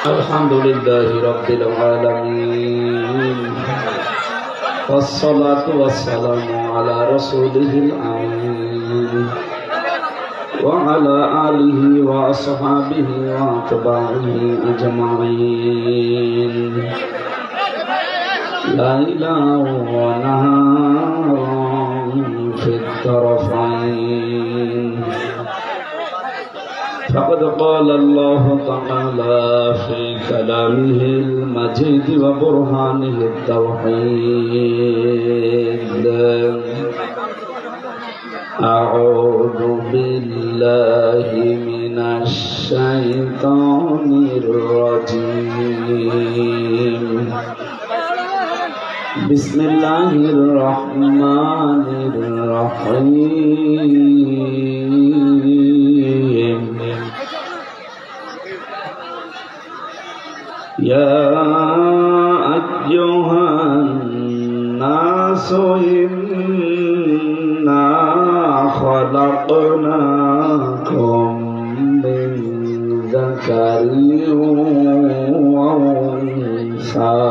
الحمد لله رب العالمين والصلاة والسلام على رسوله الأمين وعلى آله وأصحابه وأتباعه أجمعين ليلا ونهارا في الطرفين فقد قال الله تعالى في كلامه المجيد وبرهانه التوحيد أعوذ بالله من الشيطان الرجيم بسم الله الرحمن الرحيم يا أيها الناس إنا خلقناكم من ذكر وأنثى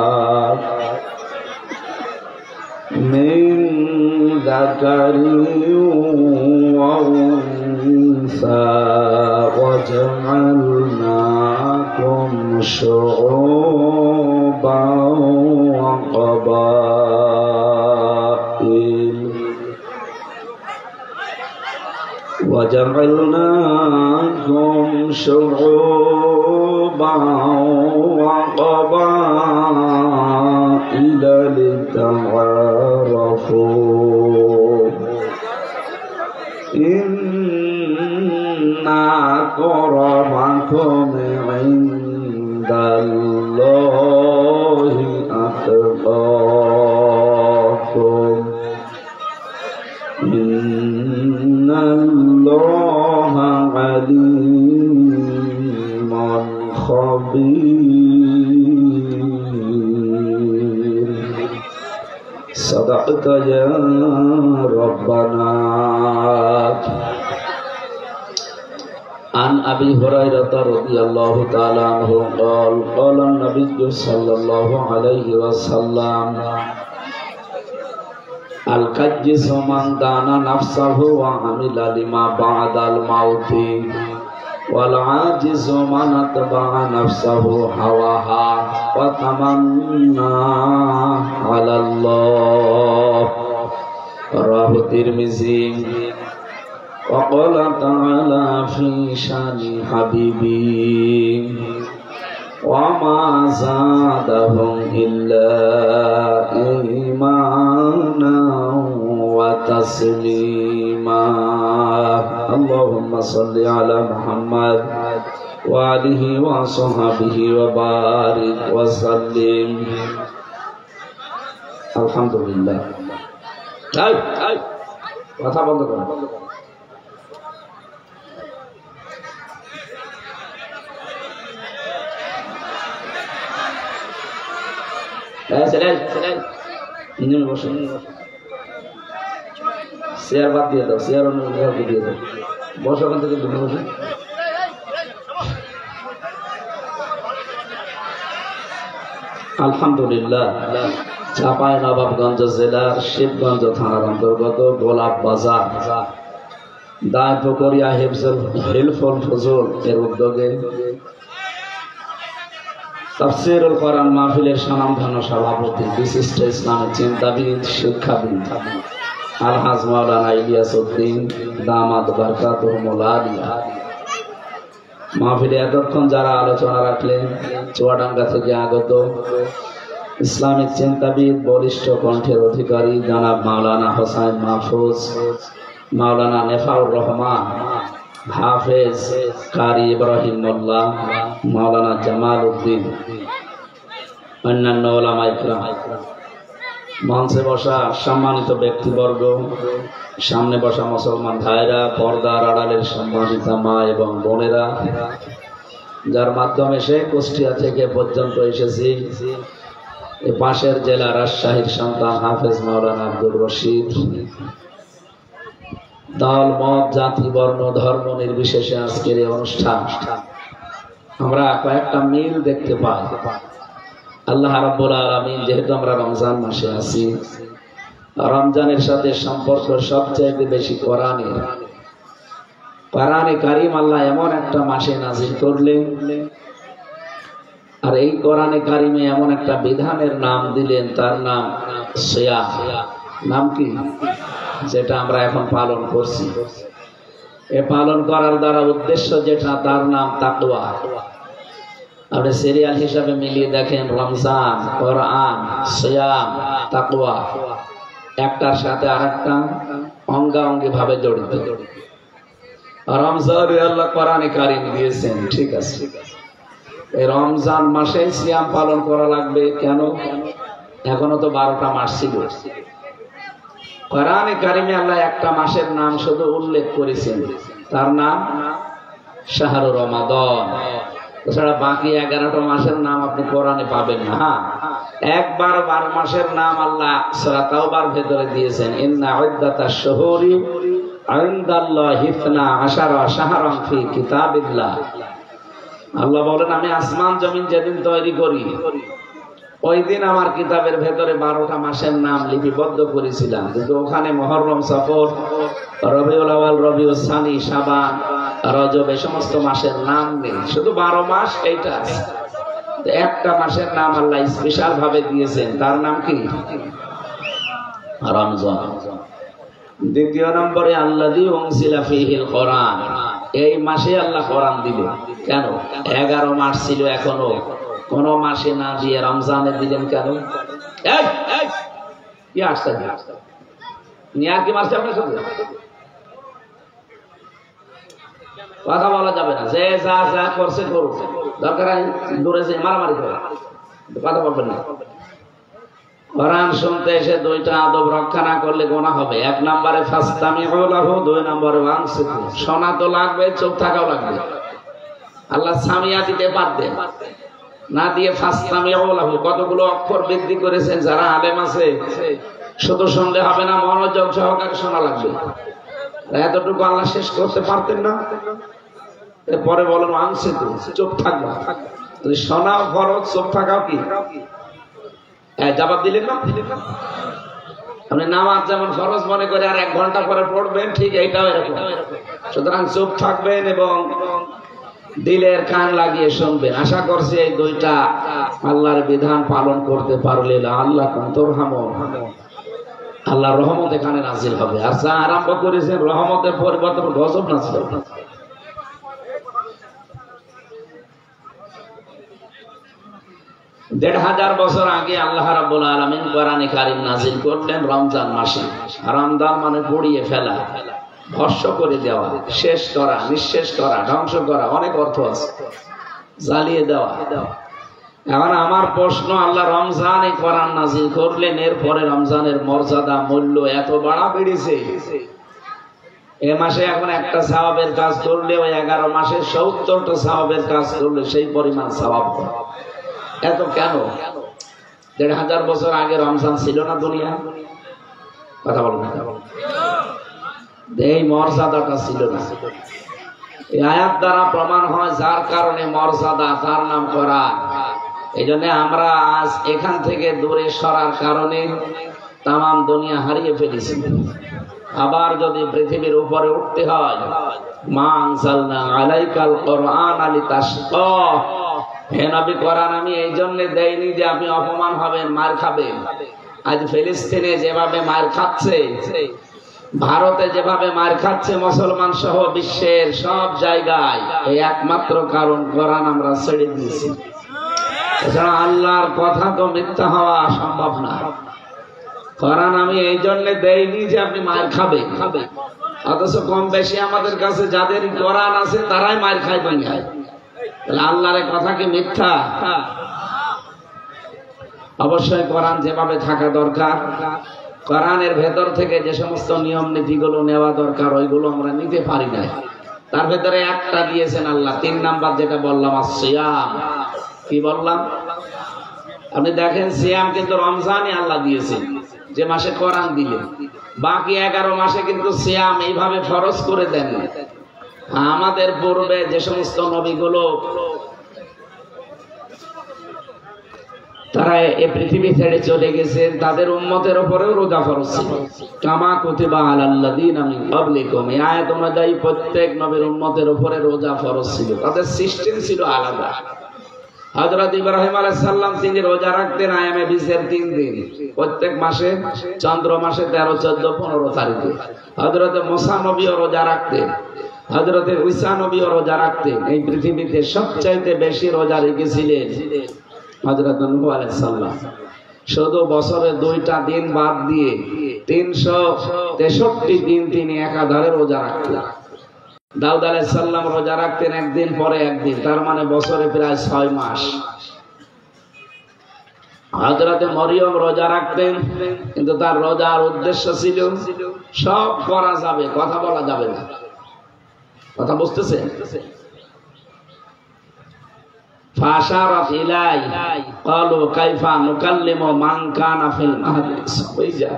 وجعلناكم شعوبا وقبائل لتعارفوا إن أكرمكم عند الله أتقاكم إن الله عليم خبير صدقت يا ربنا. عن أبي هريرة رضي الله تعالى عنه قال قال النبي صلى الله عليه وسلم الكيس من دان نفسه وعمل لما بعد الموت والعاجز من اتبع نفسه هواها وتمنى على الله. رواه الترمذي. وقال تعالى في شان حبيبي وما زادهم إلا إيمانا وتسليما. اللهم صل على محمد وآله وصحبه وبارك وسلم. الحمد لله. কথা বন্ধ করো। চেয়ার বাদ দিয়ে দাও, চেয়ার অন্য দিয়ে দাও, বসো ওখান থেকে তুমি বসো। আলহামদুলিল্লাহ, চাঁপাইনবাবগঞ্জ জেলার শিবগঞ্জ থানার অন্তর্গত গোলাপ বাজার দায়পুকুরিয়া হিলফুল ফুজুল এর উদ্যোগে তাফসীরুল কোরআন মাহফিলের স্বনামধন্য সভাপতি বিশিষ্ট ইসলামিক চিন্তাবিদ শিক্ষাবিদ আলহাজ মাওলানা ইলিয়াস উদ্দিন দামাত বারকাতুহুল আলিয়া মাহফিলে এতক্ষণ যারা আলোচনা রাখলেন, চুয়াডাঙ্গা থেকে আগত ইসলামিক চিন্তাবিদ বলিষ্ঠ কণ্ঠের অধিকারী জনাব মাওলানা হোসাইন মাহফুজ, মাওলানা নেফাউর রহমান, হাফেজ কারি ইব্রাহিম মোল্লা, মাওলানা জামাল উদ্দিন, অন্যান্য ওলামা ইকরাম, মঞ্চে বসা সম্মানিত ব্যক্তিবর্গ, সামনে বসা মুসলমান ভাইরা, পর্দার আড়ালের সম্মানিত মা এবং বোনেরা, যার মাধ্যমে সে কুষ্টিয়া থেকে পর্যন্ত এসেছি, এ পাশের জেলা রাজশাহীর সন্তান হাফেজ মাওলানা আব্দুর রশিদ, দল মত জাতি বর্ণ ধর্ম নির্বিশেষে আজকের এই অনুষ্ঠান আমরা কয়েকটা মিল দেখতে পাই। আল্লাহ রাব্বুল আলামিন যেহেতু আমরা রমজান মাসে আছি, রমজানের সাথে সম্পর্ক সবচেয়ে বেশি কোরআনে কারীম আল্লাহ এমন একটা মাসে নাযিল করলেন, আর এই কোরআনে কারীমে এমন একটা বিধানের নাম দিলেন, তার নাম সিয়াম। নাম কি? যেটা আমরা এখন পালন করছি। এ পালন করার দ্বারা উদ্দেশ্য যেটা, তার নাম তাকওয়া। আপনি সিরিয়াল হিসাবে মিলিয়ে দেখেন, রমজান, কোরআন, সিয়াম, তাকওয়া একটার সাথে আরেকটা অঙ্গাঙ্গি ভাবে জড়িত। রমজান আল্লাহ কোরআনে কারীম দিয়েছেন, ঠিক আছে। এই রমজান মাসে সিয়াম পালন করা লাগবে কেন? এখনো তো 12টা মাস ছিল। কোরআনে কারীমে আল্লাহ একটা মাসের নাম শুধু উল্লেখ করেছেন, তার নাম শাহরুর রমাদান। এছাড়া বাকি 11টা মাসের নাম আপনি কোরআনে পাবেন না। হ্যাঁ, একবার 12 মাসের নাম আল্লাহ সূরা তাওবার ভেতরে দিয়েছেন, ইন্না ইদ্দাতাশ শুহুরি ইনদাল্লাহি 12 শাহরান ফি কিতাবিল্লাহ। আল্লাহ বলেন, আমি আসমান জমিন যেদিন তৈরি করি, ওই দিন আমার কিতাবের ভেতরে 12টা মাসের নাম লিপিবদ্ধ করেছিলাম, কিন্তু ওখানে মুহররম, সফর, রবিউল আউয়াল, রবিউল সানি, শাবান, রজব এই সমস্ত মাসের নাম নেই, শুধু 12 মাস এইটা আছে। একটা মাসের নাম আল্লাহ স্পেশাল ভাবে দিয়েছেন, তার নাম কি? রমজান। দ্বিতীয় নম্বরে আল্লাযী উনজিলা ফীহিল কোরআন। এই মাসে আল্লাহ কোরআন দিলেন। কেন? 11 মাস ছিল, এখনো কোন মাসে না দিয়ে রমজানে দিলেন কেন? কি আসছে নিয়ার কি মাসে? আপনার সাথে কথা বলা যাবে না। যে যা যা করছে করুক, দরকার দূরে যে মারামারি করে কথা বলবেন না। কোরআন শুনতে এসে 2টা আদব রক্ষা না করলে গুনাহ হবে। 1 নম্বরে ফাসতামিউ লাহু, 2 নম্বরে ওয়ানসিতু। শোনা তো লাগবে, চুপ থাকাও লাগবে। আল্লাহ সামিয়া দিতে পারতেন, না দিয়ে ফাসতামিউ লাহু কতগুলো অক্ষর বৃদ্ধি করেছেন। যারা আলেম আছে, শুধু শুনলে হবে না, মনোযোগ সহকারে শোনা লাগবে। এতটুকু আল্লাহ শেষ করতে পারতেন না? এরপরে বলেন ওয়ানসিতু, চুপ থাকবা। শোনাও ফরজ, চুপ থাকাও কি? জবাব দিলেন না? আপনি নামাজ যেমন ফরজ মনে করে আর 1 ঘন্টা পরে পড়বেন, ঠিক এইটাও এরকম। সুতরাং চুপ থাকবেন এবং দিলের কান লাগিয়ে শুনবেন। আশা করছি এই 2টা আল্লাহর বিধান পালন করতে পারলে আল্লাহ আল্লাহর রহমত এখানে নাজিল হবে। আর যা আরম্ভ করেছেন, রহমতের পরিবর্তন গজব নাজিল হবে। 1500 বছর আগে আল্লাহ রাব্বুল আলামিন কোরআনে কারীম নাজিল করলেন রমজান মাসে। রমজান মানে পুড়িয়ে ফেলা, ভস্ম করে দেওয়া, শেষ করা, নিঃশেষ করা, ধ্বংস করা, অনেক অর্থ আছে, জ্বালিয়ে দেওয়া। এখন আমার প্রশ্ন, আল্লাহ রমজানে কোরআন নাজিল করলেন, এরপরে রমজানের মর্যাদা, মূল্য এত বাড়া বেড়েছে। এ মাসে এখন একটা সওয়াবের কাজ করলে ওই 11 মাসে 70টা সওয়াবের কাজ করলে সেই পরিমাণ সওয়াব হয়। এত কেন? 1500 বছর আগে রমজান ছিল না দুনিয়া? কথা বলুন। এই মর্যাদাটা ছিল না। এই আয়াত দ্বারা প্রমাণ হয়, যার কারণে মর্যাদা, তার নাম কোরআন। এই জন্য আমরা আজ এখান থেকে দূরে সরার কারণে তামাম দুনিয়া হারিয়ে ফেলেছি। আবার যদি পৃথিবীর উপরে উঠতে হয়, মা আনজালনা আলাইকাল কোরআন লিতাশকা। হে নবী, কোরআন আমি এই জন্য দেইনি যে আপনি অপমান হবেন, মার খাবেন। আজ ফিলিস্তিনে যেভাবে মার খাচ্ছে, ভারতে যেভাবে মার খাচ্ছে মুসলমান সহ বিশ্বের সব জায়গায়, এই একমাত্র কারণ কোরআন আমরা ছেড়ে দিয়েছি। এছাড়া আল্লাহর কথা তো মিথ্যা হওয়া সম্ভব না। কোরআন আমি এই জন্য দেইনি যে আপনি মার খাবেন, অথচ কম বেশি আমাদের কাছে যাদের কোরআন আছে তারাই মার খায় দুনিয়ায়। তাহলে আল্লাহর কথা কি মিথ্যা? অবশ্যই কোরআন যেভাবে থাকা দরকার, কোরআনের ভেতর থেকে যে সমস্ত নিয়ম নীতিগুলো নেওয়া দরকার, ওইগুলো আমরা নিতে পারি না। তার ভেতরে একটা দিয়েছেন আল্লাহ, 3 নাম্বার যেটা বললাম, সিয়াম। কি বললাম? আপনি দেখেন, সিয়াম কিন্তু রমজানে আল্লাহ দিয়েছেন, যে মাসে কোরআন দিলেন। বাকি 11 মাসে কিন্তু সিয়াম এইভাবে ফরজ করে দেন না। আমাদের পূর্বে যে সমস্ত নবীগুলো যারা এই পৃথিবী ছেড়ে চলে গেছেন তাদের উম্মতের উপরেও রোজা ফরজ ছিল। কামা কুতিবা আলাল্লাযীনা মিন ক্বাবলিকুম, এই আয়াত অনুযায়ী প্রত্যেক নবীর উম্মতের উপরে রোজা ফরজ ছিল। তাদের সিস্টেম ছিল আলাদা। হযরত ইব্রাহিম আলাইহিস সালাম তিনি রোজা রাখতেন আয়ামে বিজের 3 দিন, প্রত্যেক মাসে চন্দ্র মাসে 13, 14, 15 তারিখে। হযরত মুসা নবীও রোজা রাখতেন, হযরত ঈসা নবীও রোজা রাখতেন। এই পৃথিবীতে সবচাইতে বেশি রোজা রেখেছিলেন হযরত নূহ আলাইহিস সালাম। শুধু বছরে 2টা দিন বাদ দিয়ে 363 দিন তিনি একাধারে রোজা রাখতেন। দাউদ আলাইহিস সালাম রোজা রাখতেন একদিন পরে একদিন, তার মানে বছরে প্রায় 6 মাস। হযরত মরিয়ম রোজা রাখতেন, কিন্তু তার রোজার উদ্দেশ্য ছিল সব করা যাবে, কথা বলা যাবে না। কথা বুঝতেছেন? ফাশারাত ইলাই ক্বালু কাইফা নুকাল্লিমু মান কানা ফিল মাহদি সাবিয়া।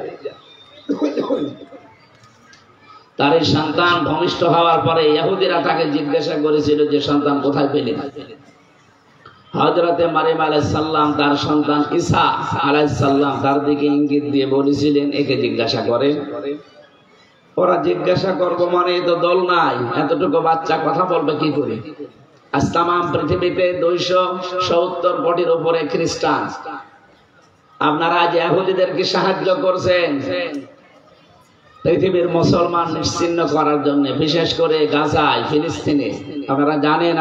তার এই সন্তান ভূমিষ্ঠ হওয়ার পরে ইহুদিরা তাকে জিজ্ঞাসা করেছিল যে সন্তান কোথায় পেলেন। হযরতে মারিয়াম আলাইহিস সালাম তার সন্তান ঈসা আলাইহিস সালাম তার দিকে ইঙ্গিত দিয়ে বলেছিলেন একে জিজ্ঞাসা করেন। ওরা জিজ্ঞাসা করবো মানে তো দল নাই, এতটুকু বাচ্চা কথা বলবে কি করে? আজ তাম পৃথিবীতে 270 কোটির উপরে খ্রিস্টান। আপনারা আজ ইহুদিদেরকে সাহায্য করছেন পৃথিবীর মুসলমান নিশ্চিহ্ন করার জন্য, বিশেষ করে গাজায়, ফিলিস্তিনে। আপনারা জানেন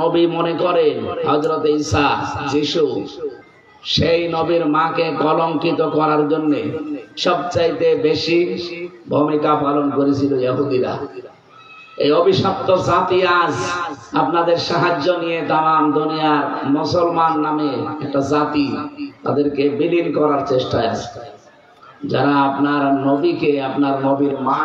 নবী মনে করেন হযরত ঈসা যিশু, সেই নবীর মাকে কলঙ্কিত করার জন্য সবচাইতে বেশি ভূমিকা পালন করেছিল ইহুদিরা। এই অভিশপ্ত জাতি আজ আপনাদের সাহায্য নিয়ে তাম দুনিয়ার মুসলমান নামে একটা জাতি, তাদেরকে বিলীন করার চেষ্টায় আছে। যারা আপনার নবীকে, আপনার নবীর মা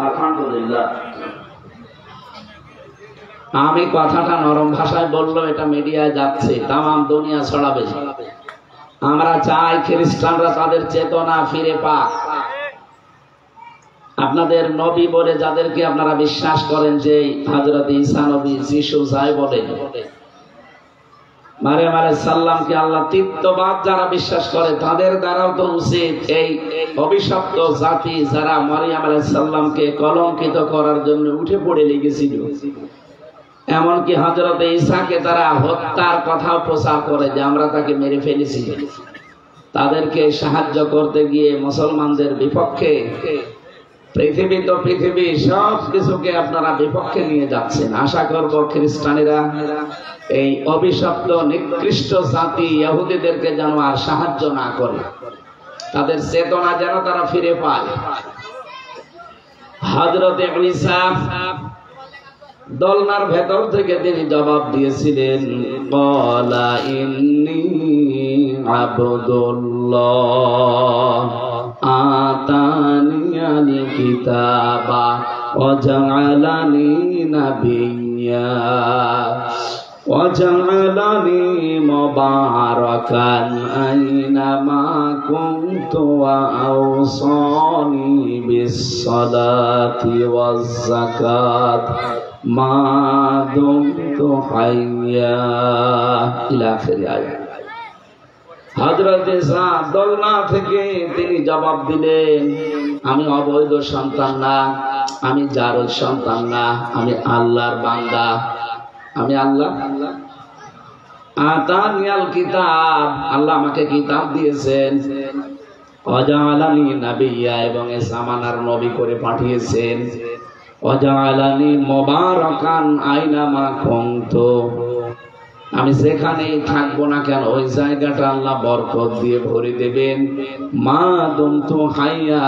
আলহামদুলিল্লাহ। আমি কথাটা নরম ভাষায় বললো, এটা মিডিয়ায় যাচ্ছে, তাম দুনিয়া ছড়াবে। আমরা চাই খ্রিস্টানরা তাদের চেতনা ফিরে পাক। আপনাদের নবী বলে যাদেরকে আপনারা বিশ্বাস করেন, যে হযরত ঈসা নবী, যিশু যাই বলেন, মারিয়াম আলাইহিস সালামকে আল্লাহ তৃতীয়বাদ যারা বিশ্বাস করে, তাদের দ্বারাও তো উচিত এই অভিশপ্ত জাতি যারা মারিয়াম আলাইহিস সালামকে কলঙ্কিত করার জন্য উঠে পড়ে লেগেছিল, এমনকি হযরত ঈসাকে তারা হত্যার কথাও প্রচার করে যে আমরা তাকে মেরে ফেলেছি, তাদেরকে সাহায্য করতে গিয়ে মুসলমানদের বিপক্ষে পৃথিবী সব কিছুকে আপনারা বিপক্ষে নিয়ে যাচ্ছেন। আশা করব খ্রিস্টানেরা এই অভিশপ্ত নিকৃষ্ট জাতি ইহুদিদেরকে যেন আর সাহায্য না করে, তাদের চেতনা যেন তারা ফিরে পায়। হযরত ঈসা দোলনার ভেতর থেকে তিনি জবাব দিয়েছিলেন, ক্বালা ইন্নী আবদুল্লাহ আতানিয়াল কিতাবা ওয়া জাআলানি নাবিয়্যা ওয়া জাআলানি মুবারাকান আইনামা কুনতু ওয়া আওসানি বিস-সালাতি ওয়াজ-যাকাত মা দুমতু হাইয়্যা ইলা আখির আয়াত। হযরত ঈসা দোলনা থেকে তিনি জবাব দিলেন, আমি অবৈধ সন্তান না, আমি জারজ সন্তান না, আমি আল্লাহর বান্দা, আমি আল্লাহ। আতানিয়াল কিতাব, আল্লাহ আমাকে কিতাব দিয়েছেন, ওয়া জাআলানি নাবিয়্যা, এবং এই জামানার নবী করে পাঠিয়েছেন, ওয়া জাআলানি মুবারাকান আইনামা কুনতু, আমি যেখানেই থাকবো না কেন ওই জায়গাটা আল্লাহ বরকত দিয়ে ভরে দেবেন। মা দুমতু হাইয়া,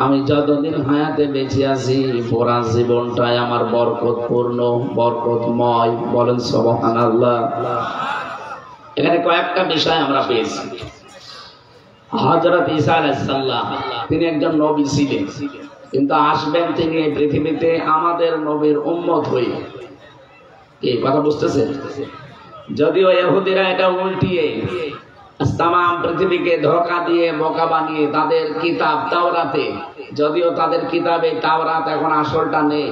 আমি যতদিন হায়াতে বেঁচে আছি পুরা জীবনটাই আমার বরকতপূর্ণ, বরকতময়। বলেন সুবহানাল্লাহ। এখানে কয়েকটা বিষয় আমরা পেয়েছি। হযরত ঈসা আলাইহিস সালাম তিনি একজন নবী ছিলেন, কিন্তু আসবেন তিনি এই পৃথিবীতে আমাদের নবীর উম্মত হয়ে। এই কথা বুঝতেছেন? যদিও ইহুদিরা এটা উল্টিয়ে তামাম পৃথিবীকে ধোঁকা দিয়ে বোকা বানিয়ে তাদের কিতাব তাওরাতে, যদিও তাদের কিতাবে তাওরাত এখন আসলটা নেই,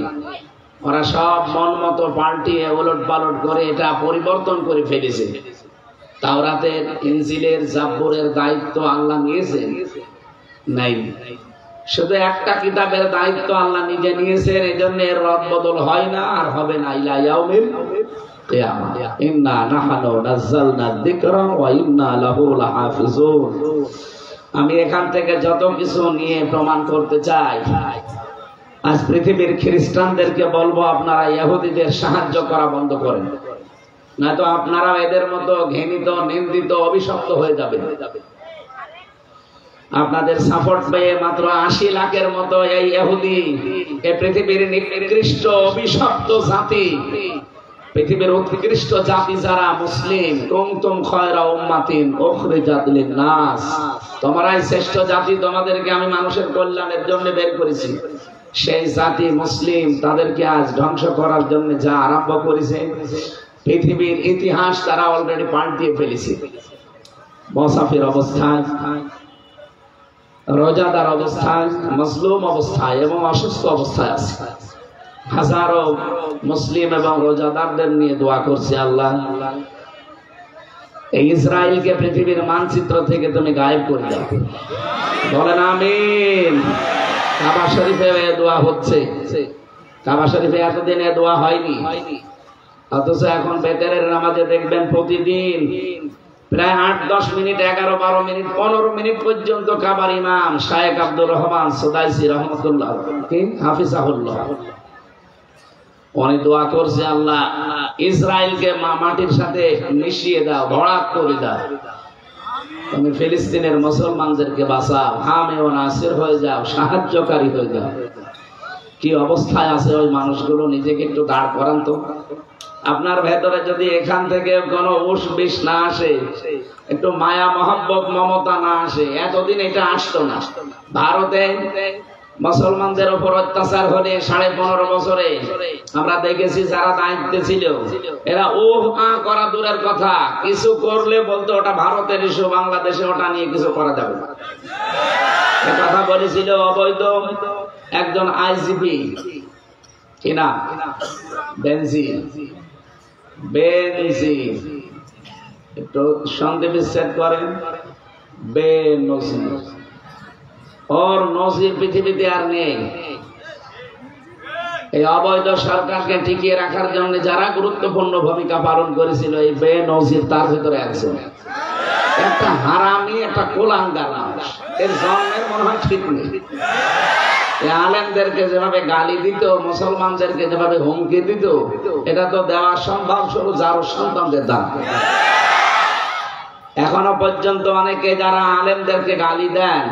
ওরা সব মন মতো পাল্টিয়ে ওলট পালট করে এটা পরিবর্তন করে ফেলেছে। তাওরাতের, ইনজিলের, জাবুরের দায়িত্ব আল্লাহ নিয়েছেন নাই, শুধু একটা কিতাবের দায়িত্ব আল্লাহ নিজে নিয়েছেন। এজন্য এর রদ বদল হয় না আর হবে না ইলা ইয়াউমিল কিয়ামাহ। ইন্না নাহনু নাযালনা যিকরা ওয়া ইন্না লাহু লাহাফিজুন। আমি এখান থেকে যত কিছু নিয়ে প্রমাণ করতে চাই, আজ পৃথিবীর খ্রিস্টানদেরকে বলবো আপনারা ইহুদিদের সাহায্য করা বন্ধ করেন, নয়তো আপনারা এদের মতো ঘৃণিত, নিন্দিত, অভিশপ্ত হয়ে যাবে। আপনাদের সাপোর্ট পেয়ে মাত্র 80 লাখের মতো এই ইহুদি, এই পৃথিবীর নিকৃষ্ট অভিশপ্ত জাতি, পৃথিবীর উৎকৃষ্ট জাতি যারা মুসলিম, কুনতুম খায়রা উম্মাতিন উখরিজাত লিন-নাস, তোমরাই শ্রেষ্ঠ জাতি, তোমাদেরকে আমি মানুষের কল্যাণের জন্য বের করেছি। সেই জাতি মুসলিম, তাদেরকে আজ ধ্বংস করার জন্য যা আরম্ভ করেছে, পৃথিবীর ইতিহাস তারা অলরেডি পাল্টিয়ে ফেলেছে। মুসাফির অবস্থায়, রোজাদার অবস্থায়, মজলুম অবস্থায় এবং অসুস্থ অবস্থায় আছে। হাজারো মুসলিম এবং রোজাদারদের নিয়ে দোয়া করছে, আল্লাহ এই ইসরায়েলকে পৃথিবীর মানচিত্র থেকে তুমি গায়েব করে দাও। বলেন আমিন। কাবা শরীফে দোয়া হচ্ছে, কাবা শরীফে এতদিন দোয়া হয়নি, অথচ এখন বেতেরের নামাজে দেখবেন প্রতিদিন প্রায় 8-10 মিনিট, 11-12 মিনিট, 15 মিনিট পর্যন্ত কাবার ইমাম শায়েখ আব্দুর রহমান সুদাইসি রহমাতুল্লাহ হাফিজাহুল্লাহ উনি দোয়া করছে, আল্লাহ ইসরায়েলকে মাটির সাথে মিশিয়ে দাও, ভরাট করে দাও, তুমি ফিলিস্তিনের মুসলমানদেরকে বাঁচাও, হামে ও নাসির হয়ে যাও, সাহায্যকারী হয়ে যাও। কি অবস্থায় আছে ওই মানুষগুলো, নিজেকে একটু দাঁড় করান তো। আপনার ভেতরে যদি এখান থেকে কোনো উস বিষ না আসে, একটু মায়া মহব্বত মমতা না আসে, এতদিন এটা আসতো না। ভারতে মুসলমানদের উপর অত্যাচার হলে 15.5 বছরে আমরা দেখেছি যারা দায়িত্বে ছিল, এরা করা দূরের কথা, কিছু করলে বলতো ওটা ভারতের ইস্যু, বাংলাদেশে ওটা নিয়ে কিছু করা যাবে না। এ কথা বলেছিল অবৈধ একজন আইজিপি, কিনা বেনজি, একটু সন্ধি বিচ্ছেদ করেন, বেনজির, ওর নজির পৃথিবীতে আর নেই। এই অবৈধ সরকারকে টিকিয়ে রাখার জন্য যারা গুরুত্বপূর্ণ ভূমিকা পালন করেছিল, এই বেনজির তার ভিতরে একজন। একটা হারামি, একটা কুলাঙ্গার মানুষ, এর জন্মের মনে হয় ঠিক নেই। আলেমদেরকে যেভাবে গালি দিত, মুসলমানদেরকে যেভাবে হুমকি দিত, এটা তো দেওয়া সম্ভব শুধু যার সন্তানদের দান। এখনো পর্যন্ত অনেকে যারা আলেমদেরকে গালি দেন,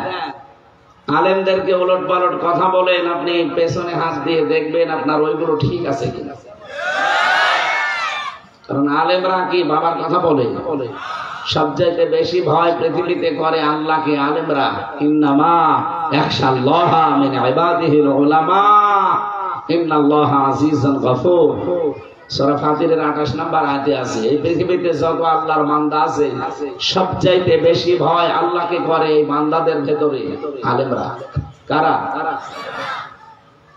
আলেমদেরকে ওলট পালট কথা বলেন, আপনি পেছনে হাত দিয়ে দেখবেন আপনার ওইগুলো ঠিক আছে কিনা। কারণ আলেমরা কি বাবার কথা বলে? সবচাইতে বেশি ভয় পৃথিবীতে করে আল্লাহকে আলেমরা। ইন্নামা ইয়াখশাল্লাহা মিন ইবাদিহিল উলামা ইন্নাল্লাহা আজিজুন গফুর। সূরা ফাতিরের 28 নম্বর আয়াতে আছে, এই পৃথিবীতে যত আল্লাহর বান্দা আছে, সবচাইতে বেশি ভয় আল্লাহকে করে এই বান্দাদের ভেতরে আলেমরা। কারা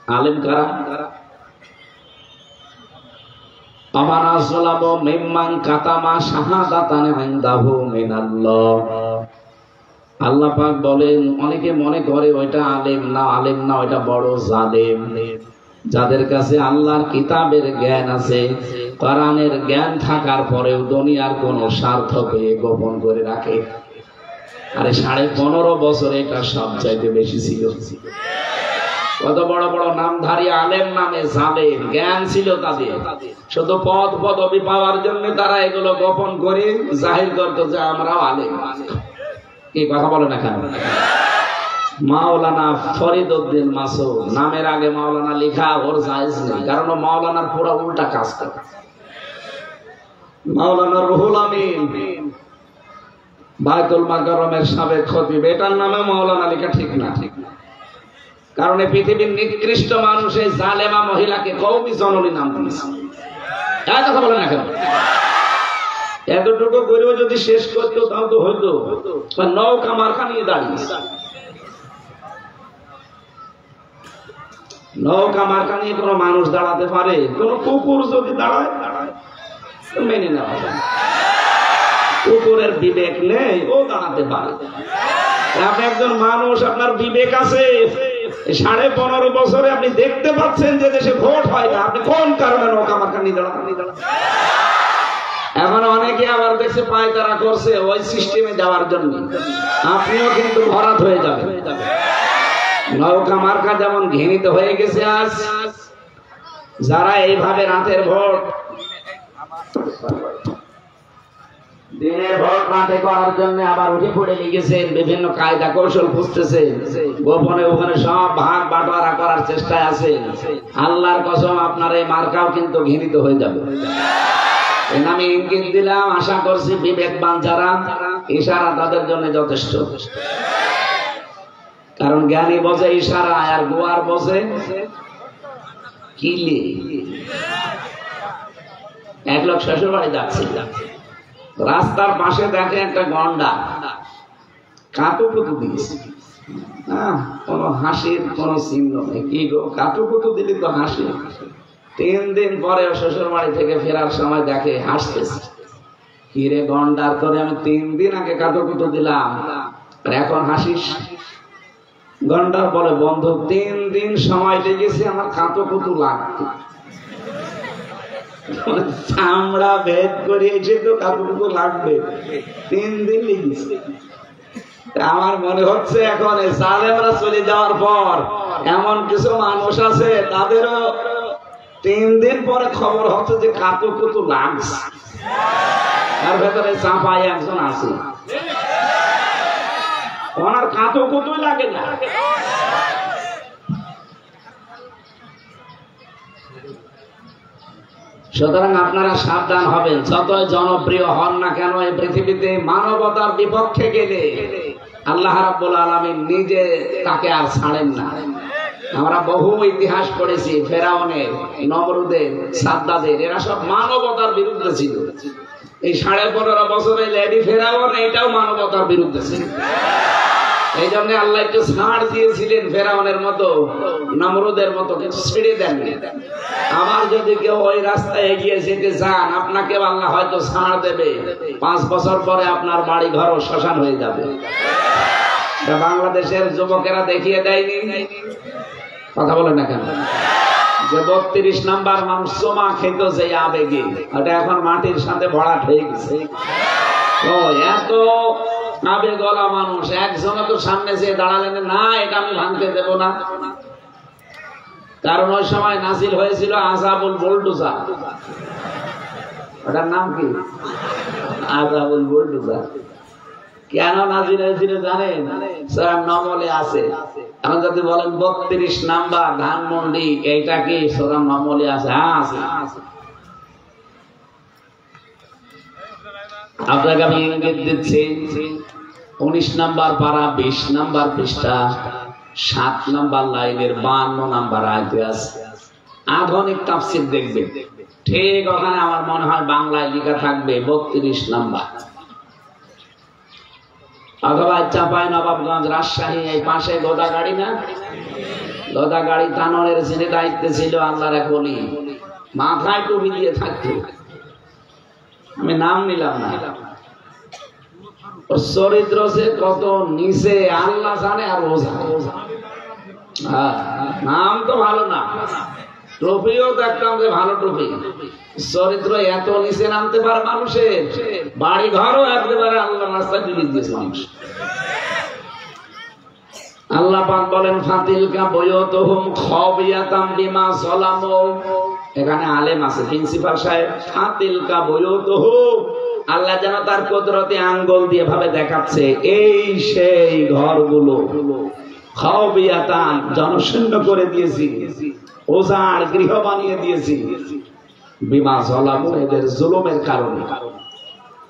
আলেম? কারা? আমার আসলামু মিম্মান কাতামা শাহাদাতান ইনদাহু মিনাল্লাহ। আল্লাহ পাক বলেন, অনেকে মনে করে ওইটা আলেম না, আলেম না, ওইটা বড় জালেম। যাদের কাছে আল্লাহর কিতাবের জ্ঞান আছে, কোরআনের জ্ঞান থাকার পরেও দুনিয়ার কোন স্বার্থ পেয়ে গোপন করে রাখে। আরে 15.5 বছরে এটা সবচাইতে বেশি ছিল। কত বড় বড় নামধারী আলেম নামে জালেম, জ্ঞান ছিল তাদের, শুধু পদ পদবি পাওয়ার জন্য তারা এগুলো গোপন করে জাহির করতো যে আমরাও আলেম। কি কথা বলে না কেন? মাওলানা ফরিদ উদ্দিন মাসুদ নামের আগে মাওলানা লেখা ওর জায়েজ নেই, কারণ মাওলানার পুরো উল্টা কাজ করে। মাওলানা রুহুল আমিন বায়তুল মাকাররমের সাবেক খতিব, এটার নামে মাওলানা লেখা ঠিক না, কারণ এই পৃথিবীর নিকৃষ্ট মানুষ এই জালেমা মহিলাকে কওমি জননী নাম দিয়েছে। কথা বলে না কেন? এতটুকু করেও যদি শেষ করতো তাও তো হইতো। নৌকা মার্কা নিয়ে দাঁড়িয়েছে, নৌকা মার্কা নিয়ে কোন মানুষ দাঁড়াতে পারে? কোন কুকুর যদি দাঁড়ায় মেনে নেওয়া যায়। কুকুরের বিবেক নেই, ও দাঁড়াতে পারে। আপনি একজন মানুষ, আপনার বিবেক আছে। 15.5 বছরে আপনি দেখতে পাচ্ছেন যে দেশে ভোট হয় না, আপনি কোন কারণে নৌকা মার্কা নিয়ে দাঁড়ান? এখন অনেকে আবার দেখছে পায়তারা করছে ওই সিস্টেমে যাওয়ার জন্য। আপনিও কিন্তু ভরাট হয়ে যাবেন। নৌকা মার্কা যেমন ঘৃণিত হয়ে গেছে আজ, যারা এইভাবে রাতের ভোট, দিনের ভোট রাতে করার জন্য আবার উঠে পড়ে লেগেছেন, বিভিন্ন কায়দা কৌশল খুঁজতেছে, গোপনে ওখানে সব ভাগ বাটোয়ারা করার চেষ্টায় আছে। আল্লাহর কসম আপনার এই মার্কাও কিন্তু ঘৃণিত হয়ে যাবে। আমি ইঙ্গিত দিলাম, আশা করছি বিবেকবান যারা, ইশারা তাদের জন্য যথেষ্ট। কারণ জ্ঞানী বোঝে ইশারা, আর গোয়ার বোঝে কিলে। এক লোক শ্বশুর বাড়ি যাচ্ছে, রাস্তার পাশে দেখে একটা গন্ডা কাতুকুতু দিয়েছে। কোন হাসির কোন চিহ্ন নেই। কি গো, কাতুকুতু দিলি তো হাসি। 3 দিন পরে শ্বশুর বাড়ি থেকে ফেরার সময় দেখে হাসতেছে। কি রে গন্ডার, তোরে আমি 3 দিন আগে কাতুকুতু দিলাম, এখন হাসিস? গন্ডার বলে, বন্ধু 3 দিন সময় লেগেছে আমার কাতুকুতু লাগতো, চামড়া ভেদ করিয়েছে তো কাতুকুতু লাগবে, 3 দিন লেগেছে। আমার মনে হচ্ছে এখন জালেমরা চলে যাওয়ার পর এমন কিছু মানুষ আছে, তাদেরও 3 দিন পরে খবর হচ্ছে যে কাতুকুতু লাগছে। তার ভেতরে চাপাই একজন আছে, ওনার কাতুকুতুই লাগে না। সুতরাং আপনারা সাবধান হবেন, যতই জনপ্রিয় হন না কেন এই পৃথিবীতে মানবতার বিপক্ষে গেলে আল্লাহ রাব্বুল আলামিন নিজে তাকে আর ছাড়েন না। আমরা বহু ইতিহাস পড়েছি, ফেরাউনের, নমরুদের, সাদ্দাদের, এরা সব মানবতার বিরুদ্ধে ছিল। এই 15.5 বছরে লেডি ফেরাউন এটাও মানবতার বিরুদ্ধে ছিল। এই জন্য আল্লাহ একটু ছাড় দিয়েছিলেন, ফেরাউনের মতো নমরুদের মতো কিছু ছেড়ে দেন। আবার যদি কেউ ওই রাস্তায় এগিয়ে যেতে চান, আপনাকে আল্লাহ হয়তো ছাড় দেবে, 5 বছর পরে আপনার বাড়ি ঘর শ্মশান হয়ে যাবে। বাংলাদেশের যুবকেরা দেখিয়ে দেয়নি? কথা বলে না কেন? যে 32 নাম্বার মানুষ চোমা খেত যে আবেগে, ওটা এখন মাটির সাথে ভরাট হয়ে গেছে। ও এত আবেগলা মানুষ, একজন তো সামনে যেয়ে দাঁড়ালেন না, এটা আমি ভাঙতে দেব না। কারণ ওই সময় নাজিল হয়েছিল আযাবুল বুলডোজার। ওটার নাম কি? আযাবুল বুলডোজার। কেন নাজিল হয়েছিল জানেন? সূরা নমলে আছে। এখন যদি বলেন 32 নাম্বার ধানমন্ডি, এইটা কি সূরা নমলে আছে? হ্যাঁ আছে। আপনাকে আমি ইঙ্গিত দিচ্ছি, 19 নাম্বার পারা, 20 নাম্বার পৃষ্ঠা, 7 নাম্বার লাইনের 52 নাম্বার আয়াতে আছে। আধুনিক তাফসীর দেখবেন, ঠিক ওখানে আমার মনে হয় বাংলায় লেখা থাকবে 32 নাম্বার। অথবা চাপাই নবাবগঞ্জ, রাজশাহী, এই পাশে গোদাগাড়ি না, গোদাগাড়ি থানার যিনি দায়িত্বে ছিল আল্লাহর এক ওলি, মাথায় টুপি দিয়ে থাকতো, আমি নাম নিলাম না, ওর চরিত্র যে কত নিচে আল্লাহ জানে আর ও জানে। নাম তো ভালো না, টুপিও দেখতাম যে ভালো টুপি, চরিত্র এত নিচে নামতে পারে মানুষের, বাড়ি ঘরও একেবারে আল্লাহ রাস্তায় তুলে দিয়েছে মানুষ। আল্লাহ পাক বলেন ফাতিলকা বুয়ুতুহুম খাবিয়াতাম বিমা যালামু। এখানে আলেম আছে, প্রিন্সিপাল সাহেব। ফাতিলকা বুয়ুতুহুম, আল্লাহ যেন তার কুদরতি আঙ্গুল দিয়ে ভাবে দেখাচ্ছে এই সেই ঘরগুলো খাবিয়াতান, জনশূন্য করে দিয়েছি, ওজাড় গৃহ বানিয়ে দিয়েছি, বিমা যালামু, এদের জুলুমের কারণে।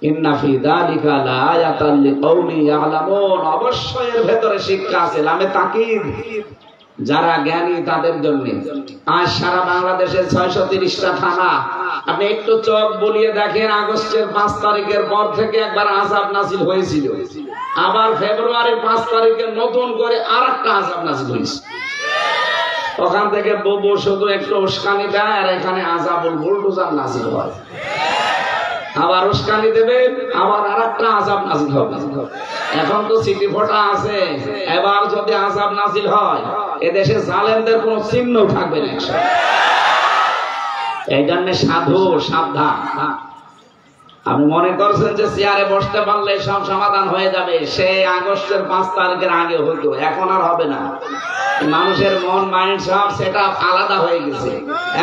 ইন্না ফি যালিকা লাআয়াতান লিকাউমিন ইয়ালামুন, অবশ্যই এর ভেতরে শিক্ষা আছে, লামে তাকিদ, যারা জ্ঞানী তাদের জন্য। আজ সারা বাংলাদেশের 630টা থানা, আপনি একটু চোখ বুলিয়ে দেখেন, আগস্টের 5 তারিখের পর থেকে একবার আযাব নাযিল হয়েছিল, আবার ফেব্রুয়ারির 5 তারিখে নতুন করে আরেকটা আযাব নাযিল হয়েছে। ওখান থেকে ববু শুধু একটু উস্কানি দেয়, আর এখানে আযাবুল বুলডোজার নাযিল হয়। আবার উস্কানি দেবে, আবার আরেকটা আযাব নাযিল হবে। এখন তো সিটি ফোটা আছে, এবার যদি আযাব নাযিল হয় এদেশে জালেমদের কোনো চিহ্ন থাকবে না। এই জন্য সাধু সাবধান। আপনি মনে করছেন যে চেয়ারে বসতে পারলে সব সমাধান হয়ে যাবে, সে আগস্টের 5 তারিখের আগে হতো, এখন আর হবে না। মানুষের মন মাইন্ড সব সেটা আলাদা হয়ে গেছে।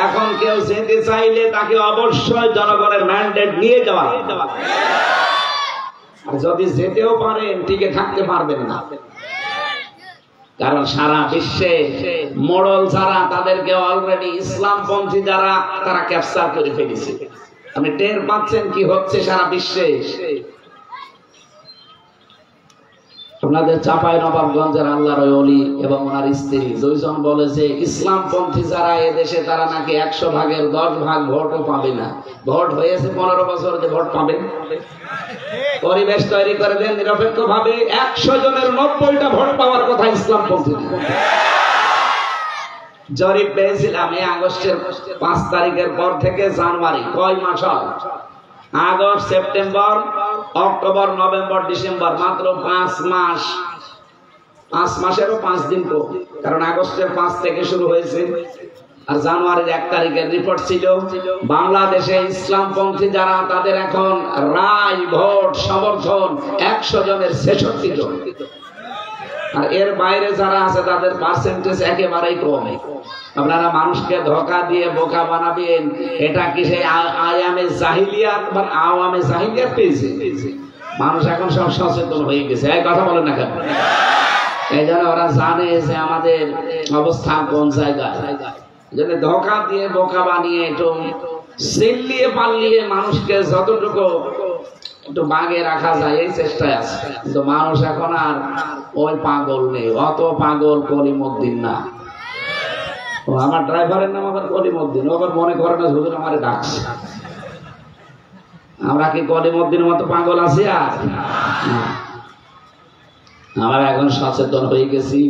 এখন কেউ যেতে চাইলে তাকে অবশ্যই জনগণের ম্যান্ডেট নিয়ে যাওয়া, যদি যেতেও পারেন টিকে থাকতে পারবেন না। কারণ সারা বিশ্বে মোড়ল যারা, তাদেরকে অলরেডি ইসলামপন্থী যারা, তারা ক্যাপচার করে ফেলেছে। আপনি টের পাচ্ছেন কি হচ্ছে সারা বিশ্বে। আপনাদের চাঁপাইনবাবগঞ্জের আল্লাহর ওলি এবং ওনার স্ত্রী দুইজন বলে যে ইসলামপন্থী যারা এদেশে, তারা নাকি 100 ভাগের 10 ভাগ ভোটও পাবে না। ভোট হয়েছে 15 বছর, যে ভোট পাবে। পরিবেশ তৈরি করে দেন নিরপেক্ষ ভাবে, 100 জনের 90টা ভোট পাওয়ার কথা ইসলামপন্থী। জরিপ পেয়েছিলাম এই আগস্টের 5 তারিখের পর থেকে জানুয়ারি, কয় মাস হয়? August, September, October, November, December, মাত্র 5 মাস। 5 মাসেরও 5 দিন কম, কারণ আগস্টের 5 থেকে শুরু হয়েছে। আর জানুয়ারির 1 তারিখের রিপোর্ট ছিল বাংলাদেশে ইসলামপন্থী যারা, তাদের এখন রায়, ভোট, সমর্থন 100 জনের 66 জন। আর এর বাইরে যারা আছে তাদের পার্সেন্টেজ একেবারেই কম। আপনারা মানুষকে ধোঁকা দিয়ে বোকা বানাবেন, এটা কি সেই আয়ামে জাহিলিয়াত বা আওয়ামে জাহিলিয়াত পেয়েছে? মানুষ এখন সব সচেতন হয়ে গেছে, এই কথা বলেন না কেন? এই জন্য ওরা জানে যে আমাদের অবস্থান কোন জায়গায়। যদি ধোঁকা দিয়ে বোকা বানিয়ে একটু চিল্লিয়ে পাল্লিয়ে মানুষকে যতটুকু একটু বাগে রাখা যায়, এই চেষ্টায় আছে। কিন্তু মানুষ এখন আর ওই পাগল নেই, অত পাগল কলিমউদ্দিন না। আমার ড্রাইভারের নাম আবার কলিমউদ্দিন, ও আবার মনে করে না হুজুর আমারে ডাকছে। আমরা কি কলিমউদ্দিনের মতো পাগল আছি? আর আমরা এখন সচেতন হয়ে গেছি।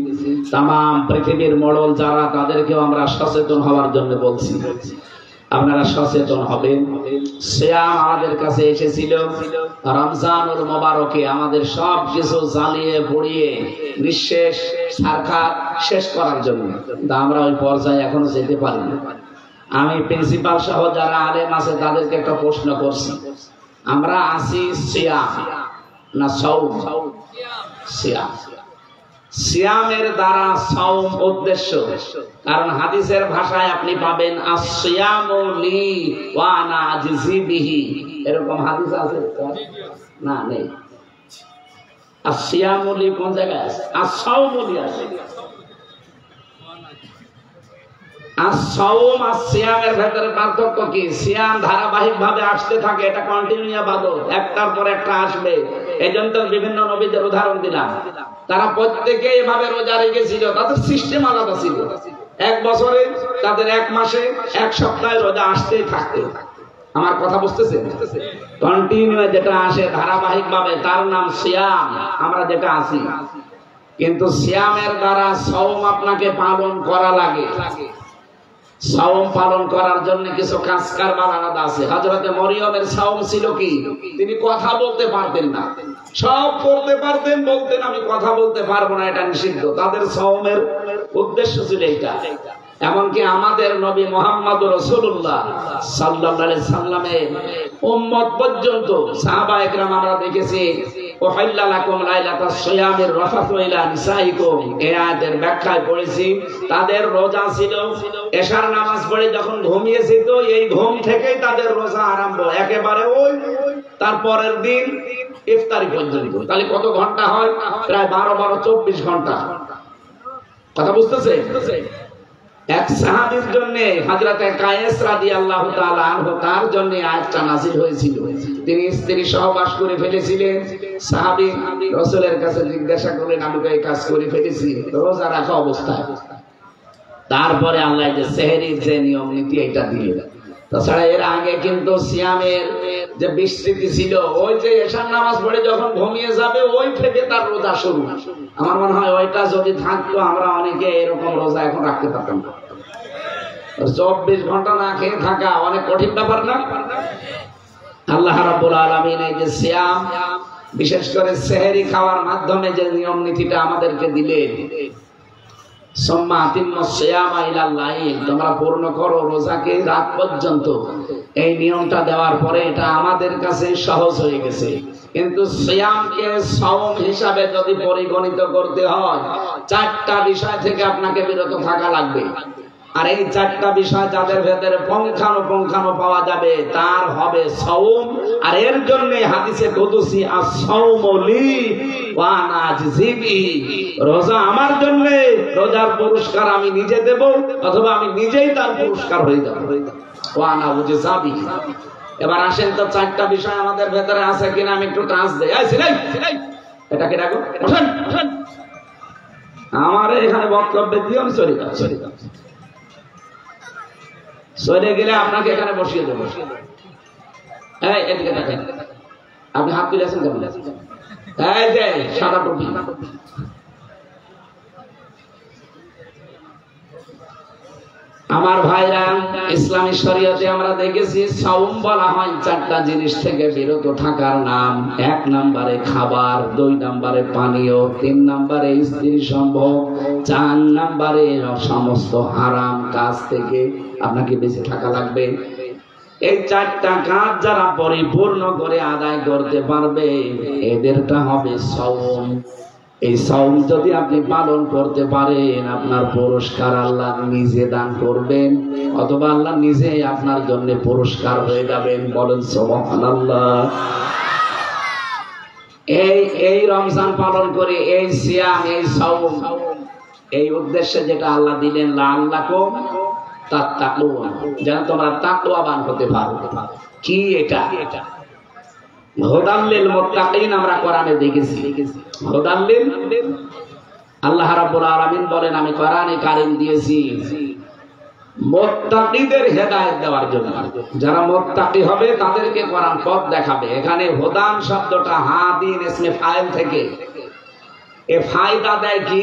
তামাম পৃথিবীর মোড়ল যারা, তাদেরকেও আমরা সচেতন হওয়ার জন্য বলছি, আপনারা সচেতন হবেন। সিয়াম আমাদের কাছে এসেছিল রমজানুল মোবারকে, আমাদের সব কিছু জ্বালিয়ে পুড়িয়ে নিঃশেষ ছারখার শেষ করার জন্য। কিন্তু আমরা ওই পর্যায়ে এখনো যেতে পারি না। আমি প্রিন্সিপাল সহ যারা আলেম আছে তাদেরকে একটা প্রশ্ন করছি, আমরা আছি সিয়াম না সাওম? সিয়াম। সিয়ামের দ্বারা সাওম উদ্দেশ্য, কারণ হাদিসের ভাষায় আপনি পাবেন আসিয়ামু লি ওয়া আনা আজজি বিহি, এরকম হাদিস আছে না? নেই। আসিয়ামু লি কোন জায়গায় আছে? আস-সাওমু লি আছে। আস-সাওম আর সিয়ামের ভেতরে পার্থক্য কি? সিয়াম ধারাবাহিক ভাবে আসতে থাকে, এটা কন্টিনিউ ইবাদত, একটার পর একটা আসবে। এইজন্য তো বিভিন্ন নবীদের উদাহরণ দিলাম, তারা প্রত্যেকে এভাবে রোজা রেখেছিল, তাদের সিস্টেম আলাদা ছিল। 1 বছরে, তাদের 1 মাসে, 1 সপ্তাহে রোজা আসতেই থাকতো। আমার কথা বুঝতেছেন? কন্টিনিউ যেটা আসে ধারাবাহিক ভাবে, তার নাম সিয়াম, আমরা যেটা আছি। কিন্তু সিয়ামের দ্বারা সাওম আপনাকে পালন করা লাগে। সাওম পালন করার জন্য কিছু কাজ কারবার আলাদা আছে। হযরতে মরিয়মের সাওম ছিল কি? তিনি কথা বলতে পারতেন না, সব করতে পারতেন, বলতেন আমি কথা বলতে পারবো না, এটা নিষিদ্ধ। তাদের সাওমের উদ্দেশ্য ছিল এইটা। এমনকি আমাদের নবী মুহাম্মদ রাসূলুল্লাহ সাল্লাল্লাহু আলাইহি সাল্লামের উম্মত পর্যন্ত, সাহাবা একরাম আমরা দেখেছি ওয়াহিল্লা লাকুম লাইলাতাস সিয়ামির রাফাতু ইলা নিসাইকুম, এই আয়াতের ব্যাখ্যায় পড়েছি তাদের রোজা ছিল, এশার নামাজ পড়ে যখন ঘুমিয়েছে তো এই ঘুম থেকেই তাদের রোজা আরম্ভ, একেবারে ওই তারপরের দিন ইফতারি পর্যন্ত। তাহলে কত ঘন্টা হয়? প্রায় 12-24 ঘন্টা। কথা বুঝতেছে? এক সাহাবীর জন্য হযরত কায়েস রাদিয়াল্লাহু তাআলা আনহু, তার জন্য আয়াতটা নাযিল হয়েছিল। তিনি স্ত্রী সহবাস করে ফেলেছিলেন। সাহাবী রাসূলের কাছে জিজ্ঞাসা করলেন, আমি তো এই কাজ করে ফেলেছি রোজা রাখা অবস্থায়। তারপরে আল্লাহ যে সেহরির যে নিয়ম নীতি এটা দিলেন। তাছাড়া এর আগে কিন্তু সিয়ামের যে বিস্তৃতি ছিল, ওই যে এশার নামাজ পড়ে যখন ঘুমিয়ে যাবে ওই থেকে তার রোজা শুরু। আমার মনে হয় ওইটা যদি থাকতো আমরা অনেকে এরকম রোজা এখন রাখতে পারতাম না। 24 ঘন্টা না খেয়ে থাকা অনেক কঠিন ব্যাপার না? আল্লাহ রাব্বুল আলামিন এই যে সিয়াম, বিশেষ করে সেহরি খাওয়ার মাধ্যমে যে নিয়ম নীতিটা আমাদেরকে দিলেন, তোমরা পূর্ণ করো রোজাকে রাত পর্যন্ত, এই নিয়মটা দেওয়ার পরে এটা আমাদের কাছে সহজ হয়ে গেছে। কিন্তু সিয়ামকে সাওম হিসাবে যদি পরিগণিত করতে হয়, 4টা বিষয় থেকে আপনাকে বিরত থাকা লাগবে। আর এই 4টা বিষয় যাদের ভেতরে পুঙ্খানুপুঙ্খানু পাওয়া যাবে তার হবে সাওম। আর এর জন্য হাদিসে কুদসি আস-সাওমু লি ওয়া আনা আজজি বিহি, রোজা আমার জন্য, রোজার পুরস্কার আমি নিজে দেব অথবা আমি নিজেই তার পুরস্কার হয়ে যাব। ওয়া আনা আজজি বিহি। এবার আসেন তো 4টা বিষয় আমাদের ভেতরে আছে কিনা আমি একটু টাচ দেই। এই সিলাই এটা কি রাখো, বসেন বসেন, আমার এখানে বক্তব্য দিও, আমি সরি সরে গেলে আপনাকে এখানে বসিয়ে দেবো। এই এদিকে দেখেন, আপনি হাত তুলে আছেন কেমন? এই যে সাদা টুপি, আমার ভাইরা, ইসলামী শরীয়তে আমরা দেখেছি সাওম বলা হয় 4টা জিনিস থেকে বিরত থাকার নাম। 1 নম্বরে খাবার, 2 নম্বরে পানীয়, 3 নম্বরে স্ত্রী সম্ভোগ, 4 নম্বরে সমস্ত হারাম কাজ থেকে আপনাকে বেঁচে থাকা লাগবে। এই 4টা কাজ যারা পরিপূর্ণ করে আদায় করতে পারবে এদেরটা হবে সাওম। এই সাওম যদি আপনি পালন করতে পারেন আপনার পুরস্কার আল্লাহ নিজে দান করবেন, অথবা আল্লাহ নিজে আপনার জন্য পুরস্কার হয়ে যাবেন। বলেন সুবহানাল্লাহ। এই রমজান পালন করে, এই সিয়াম, এই সাওম, এই উদ্দেশ্যে যেটা আল্লাহ দিলেন, লাআল্লাকুম তাত্তাকুন, যেন তোমরা তাকওয়াবান হতে পারো। কি এটা? হুদাল লিল মুত্তাকিন, আমরা কোরআনে দেখেছি হুদাল লিল, আল্লাহ রাব্বুল আলামিন বলেন আমি কোরআনে কারীম দিয়েছি মুত্তাকিদের হেদায়েত দেওয়ার জন্য। যারা মুত্তাকি হবে তাদেরকে কোরআন পথ দেখাবে। এখানে হুদান শব্দটা হাদিন ইসমে ফাইল থেকে, এ ফায়দা দেয় কি?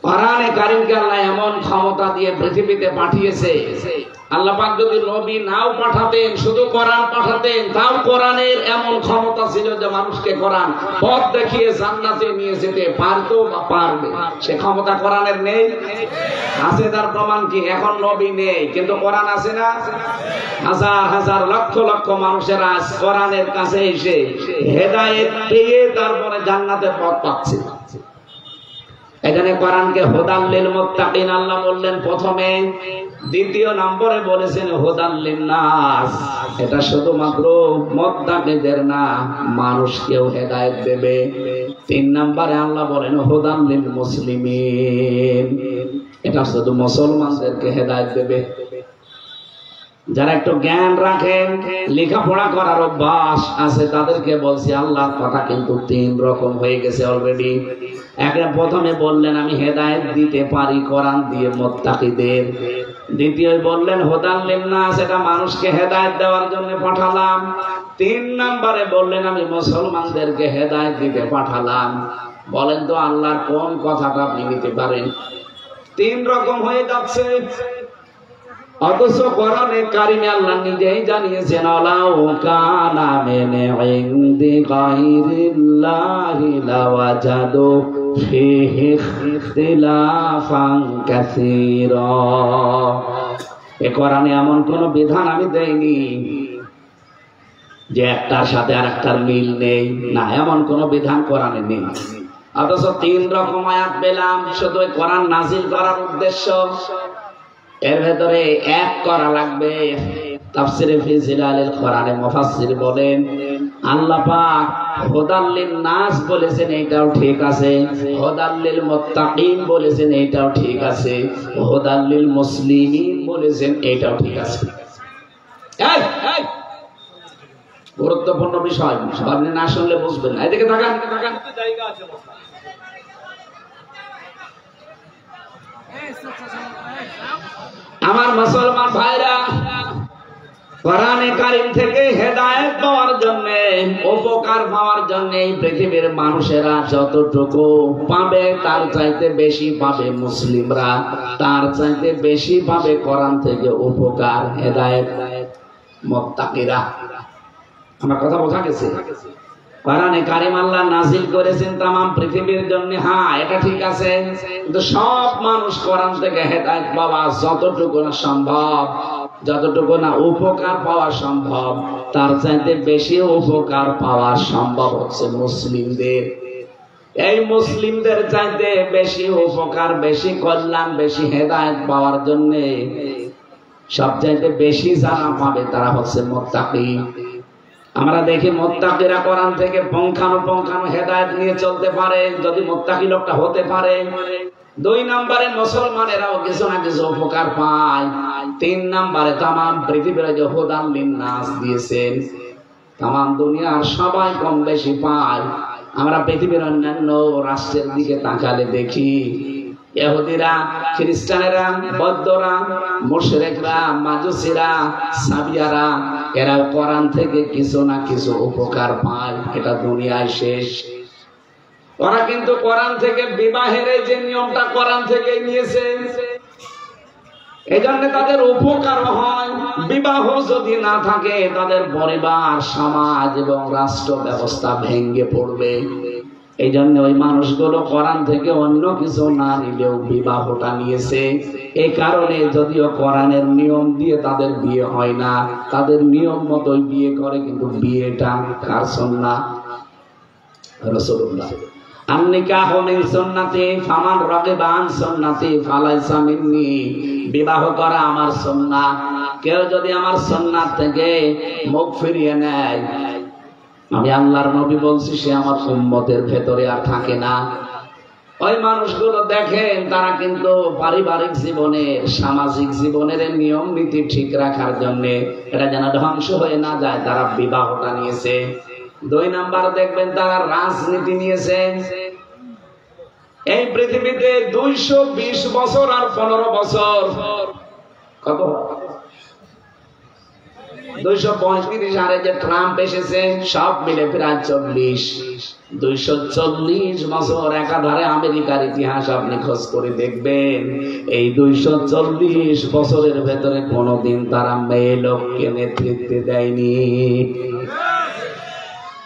কোরআনে কারীমকে আল্লাহ এমন ক্ষমতা দিয়ে পৃথিবীতে পাঠিয়েছে, আল্লাহ পাক যদি নবী নাও পাঠাতেন, শুধু কোরআন পাঠাতেন, তাও কোরআনের এমন ক্ষমতা ছিল যে মানুষকে কোরআন পথ দেখিয়ে জান্নাতে নিয়ে যেতে পারতো বা পারবে। সে ক্ষমতা কোরআনের নেই? আছে। তার প্রমাণ কি? এখন নবী নেই কিন্তু কোরআন আছে না? হাজার হাজার লক্ষ লক্ষ মানুষেরা কোরআনের কাছে এসে হেদায়েত পেয়ে তারপরে জান্নাতের পথ পাচ্ছে। এখানে কোরআনকে হুদাল লিল মুত্তাকিন আল্লাহ বললেন প্রথমে, 2 নম্বরে বলেছেন হুদাল লিন নাস। এটা শুধুমাত্র মুত্তাকিদের না, মানুষকেও হেদায়েত দেবে। 3 নম্বরে আল্লাহ বলেন হুদাল লিল মুসলিমিন, এটা শুধু মুসলমানদেরকে হেদায়েত দেবে। যারা একটু জ্ঞান রাখেন, লেখাপড়া করার অভ্যাস আছে, তাদেরকে বলছি আল্লাহর কথা কিন্তু 3 রকম হয়ে গেছে অলরেডি। প্রথমে বললেন আমি হেদায়েত দিতে পারি কোরআন দিয়ে মুত্তাকিদের। দ্বিতীয় বললেন হুদাল লিন নাস, এটা মানুষকে হেদায়েত দেওয়ার জন্য পাঠালাম। 3 নম্বরে বললেন আমি মুসলমানদেরকে হেদায়েত দিতে পাঠালাম। বলেন তো আল্লাহর কোন কথাটা আপনি নিতে পারেন? 3 রকম হয়ে যাচ্ছে। অথচ কোরআনে কারিমে আল্লাহ নিজেই জানিয়েছেন আলাউ কানা মিন ইনদি গায়রিল্লাহি লাওয়াজাদু ফীহি ইখতিলাফান কাসীরা। এ কোরআনে এমন কোন বিধান আমি দেইনি যে একটার সাথে আর একটার মিল নেই, না, এমন কোন বিধান কোরআনে নেই। অথচ 3 রকম আয়াত পেলাম শুধু কোরআন নাজিল করার উদ্দেশ্য। এর ভেতরে এক করা লাগবে। তাফসিরে ফি জিলালিল কোরআনে মুফাসসির বলেন আল্লাহ পাক হুদাল লিন-নাস বলেছেন, এটাও ঠিক আছে। হুদাল লিল মুত্তাকিন বলেছেন, এটাও ঠিক আছে। হুদাল লিল মুসলিমিন বলেছেন, এটাও ঠিক আছে। এই গুরুত্বপূর্ণ বিষয়, আপনি না শুনলে বুঝবেন না। এদিকে তাকান, জায়গা আছে। আমার মুসলমান ভাইরা, কোরআনে কারীম থেকে হেদায়েত পাওয়ার জন্য, উপকার পাওয়ার জন্য এই পৃথিবীর মানুষেরা যতটুকু পাবে তার চাইতে বেশি পাবে মুসলিমরা, তার চাইতে বেশি পাবে কোরআন থেকে উপকার, হেদায়েত মুত্তাকিরা। আমার কথা বোঝা গেছে? কোরআনে কারীম আল্লাহ নাজিল করেছেন তাম পৃথিবীর জন্য, হ্যাঁ এটা ঠিক আছে, কিন্তু সব মানুষ কোরআন থেকে হেদায়েত পাওয়া যতটুকু না সম্ভব, যতটুকু না উপকার পাওয়া সম্ভব, তার চাইতে বেশি উপকার পাওয়া সম্ভব হচ্ছে মুসলিমদের। এই মুসলিমদের চাইতে বেশি উপকার, বেশি কল্যাণ, বেশি হেদায়েত পাওয়ার জন্য সবচাইতে বেশি যারা পাবে তারা হচ্ছে মুত্তাকি। আমরা দেখি মুত্তাকিরা কোরআন থেকে পুঙ্খানুপুঙ্খানু হেদায়েত নিয়ে চলতে পারে, যদি মুত্তাকি লোকটা হতে পারে। 2 নম্বরে মুসলমানেরাও কিছু না কিছু উপকার পায়। 3 নম্বরে তামাম পৃথিবীর যে হুদাল লিন-নাস দিয়েছেন, তামাম দুনিয়ার সবাই কম বেশি পায়। আমরা পৃথিবীর অন্যান্য রাষ্ট্রের দিকে তাকালে দেখি ইহুদিরা, খ্রিস্টানেরা, বৌদ্ধরা, মুশরিকরা, মাজুসিরা, সাবিয়ারা, এরা কোরআন থেকে কিছু না কিছু উপকার পায়। এটা দুনিয়ায় শেষ। ওরা কিন্তু কোরআন থেকে বিবাহের যে নিয়মটা কোরআন থেকে নিয়েছে, এজন্য তাদের উপকার হয়। বিবাহ যদি না থাকে তাদের পরিবার, সমাজ এবং রাষ্ট্র ব্যবস্থা ভেঙে পড়বে। এই জন্য ওই মানুষগুলো কোরআন থেকে অন্য কিছু না নিলেও বিবাহটা নিয়েছে। এই কারণে যদিও কোরআনের নিয়ম দিয়ে তাদের বিয়ে হয় না, তাদের নিয়ম মতোই বিয়ে করে, কিন্তু বিয়েটা কার সুন্নাহ? রাসূলুল্লাহ। আন-নিকাহু মিন সুন্নতি ফামান রাগিবা আন সুন্নতি ফালাইসা মিন্নি। বিবাহ করা আমার সুন্নাহ। কেউ যদি আমার সুন্নাত থেকে মুখ ফিরিয়ে নেয়, আমি আল্লাহর নবী বলছি, সে আমার উম্মতের ভেতরে আর থাকে না। ওই মানুষগুলো দেখেন, তারা কিন্তু পারিবারিক জীবনের, সামাজিক জীবনের নিয়ম নীতি ঠিক রাখার জন্য, এটা যেন ধ্বংস হয়ে না যায়, তারা বিবাহটা নিয়েছে। 2 নাম্বার দেখবেন তারা রাজনীতি নিয়েছে। এই পৃথিবীতে 220 বছর আর 15 বছর, কত 235 সালে যে ট্রাম্প এসেছে, সব মিলে প্রায় 240 বছর একাধারে আমেরিকার ইতিহাস আপনি খোঁজ করে দেখবেন। এই 240 বছরের ভেতরে কোনদিন তারা মেয়ে লোককে নেতৃত্ব দেয়নি।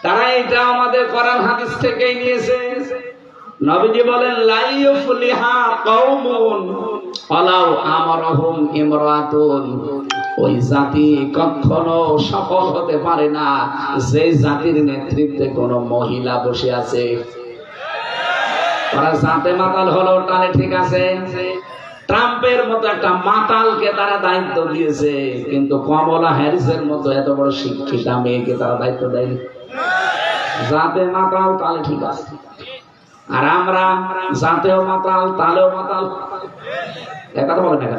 তারা এটা আমাদের কোরআন হাদিস থেকেই নিয়েছে। নবীজি বলেন লা ইউফলিহা কওমুন ওয়ালাউ আমারহুম ইমরাতুন। ওই জাতি কখনো সফল হতে পারে না যে জাতির নেতৃত্বে কোন মহিলা বসে আছে। তারা জাতে মাতাল হলো টানে, ঠিক আছে, ট্রাম্পের মতো একটা মাতালকে তারা দায়িত্ব দিয়েছে, কিন্তু কমলা হ্যারিসের মতো এত বড় শিক্ষিতা মেয়েকে তারা দায়িত্ব দেয়নি। জাতে মাতাল তালে ঠিক আছে, আর আমরা জাতেও মাতাল তালেও মাতাল। কথা বলেন না?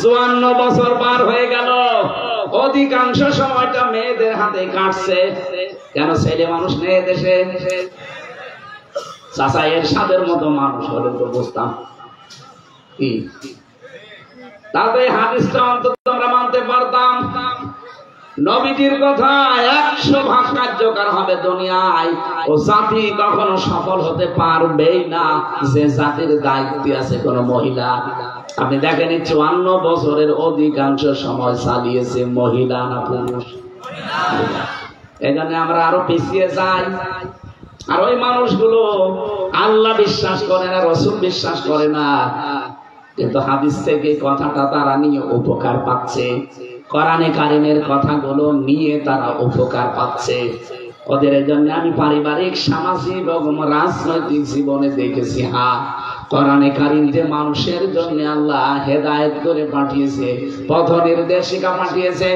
54 বছর পার হয়ে গেল, অধিকাংশ সময়টা মেয়েদের হাতে কাটছে। কেন? ছেলে মানুষ নেই দেশে। চাচা এরশাদের মতো মানুষ হলে তো বুঝতাম কি, তাতে হাদিসটা অন্তত আমরা মানতে পারতাম। নবীজির কথা 100 ভাগ কার্যকর হবে দুনিয়ায়। ও জাতি কখনো সফল হতে পারবেই না যে জাতির দায়িত্বে আছে কোন মহিলা। আপনি দেখেন 54 বছরের অধিকাংশ সময় চালিয়েছে মহিলা না পুরুষ? এই জন্য আমরা আরো পিছিয়ে যাই। আর ওই মানুষগুলো আল্লাহ বিশ্বাস করে না, রসুল বিশ্বাস করে না, কিন্তু হাদিস থেকে কথাটা তারা নিয়ে উপকার পাচ্ছে। কোরআনে কারিমের কথাগুলো নিয়ে তারা উপকার পাচ্ছে। ওদের জন্য আমি পারিবারিক, সামাজিক এবং রাজনৈতিক জীবনে দেখেছি কোরআনে কারিম যে মানুষের জন্য আল্লাহ হেদায়েত করে পাঠিয়েছে, পথ নির্দেশিকা পাঠিয়েছে,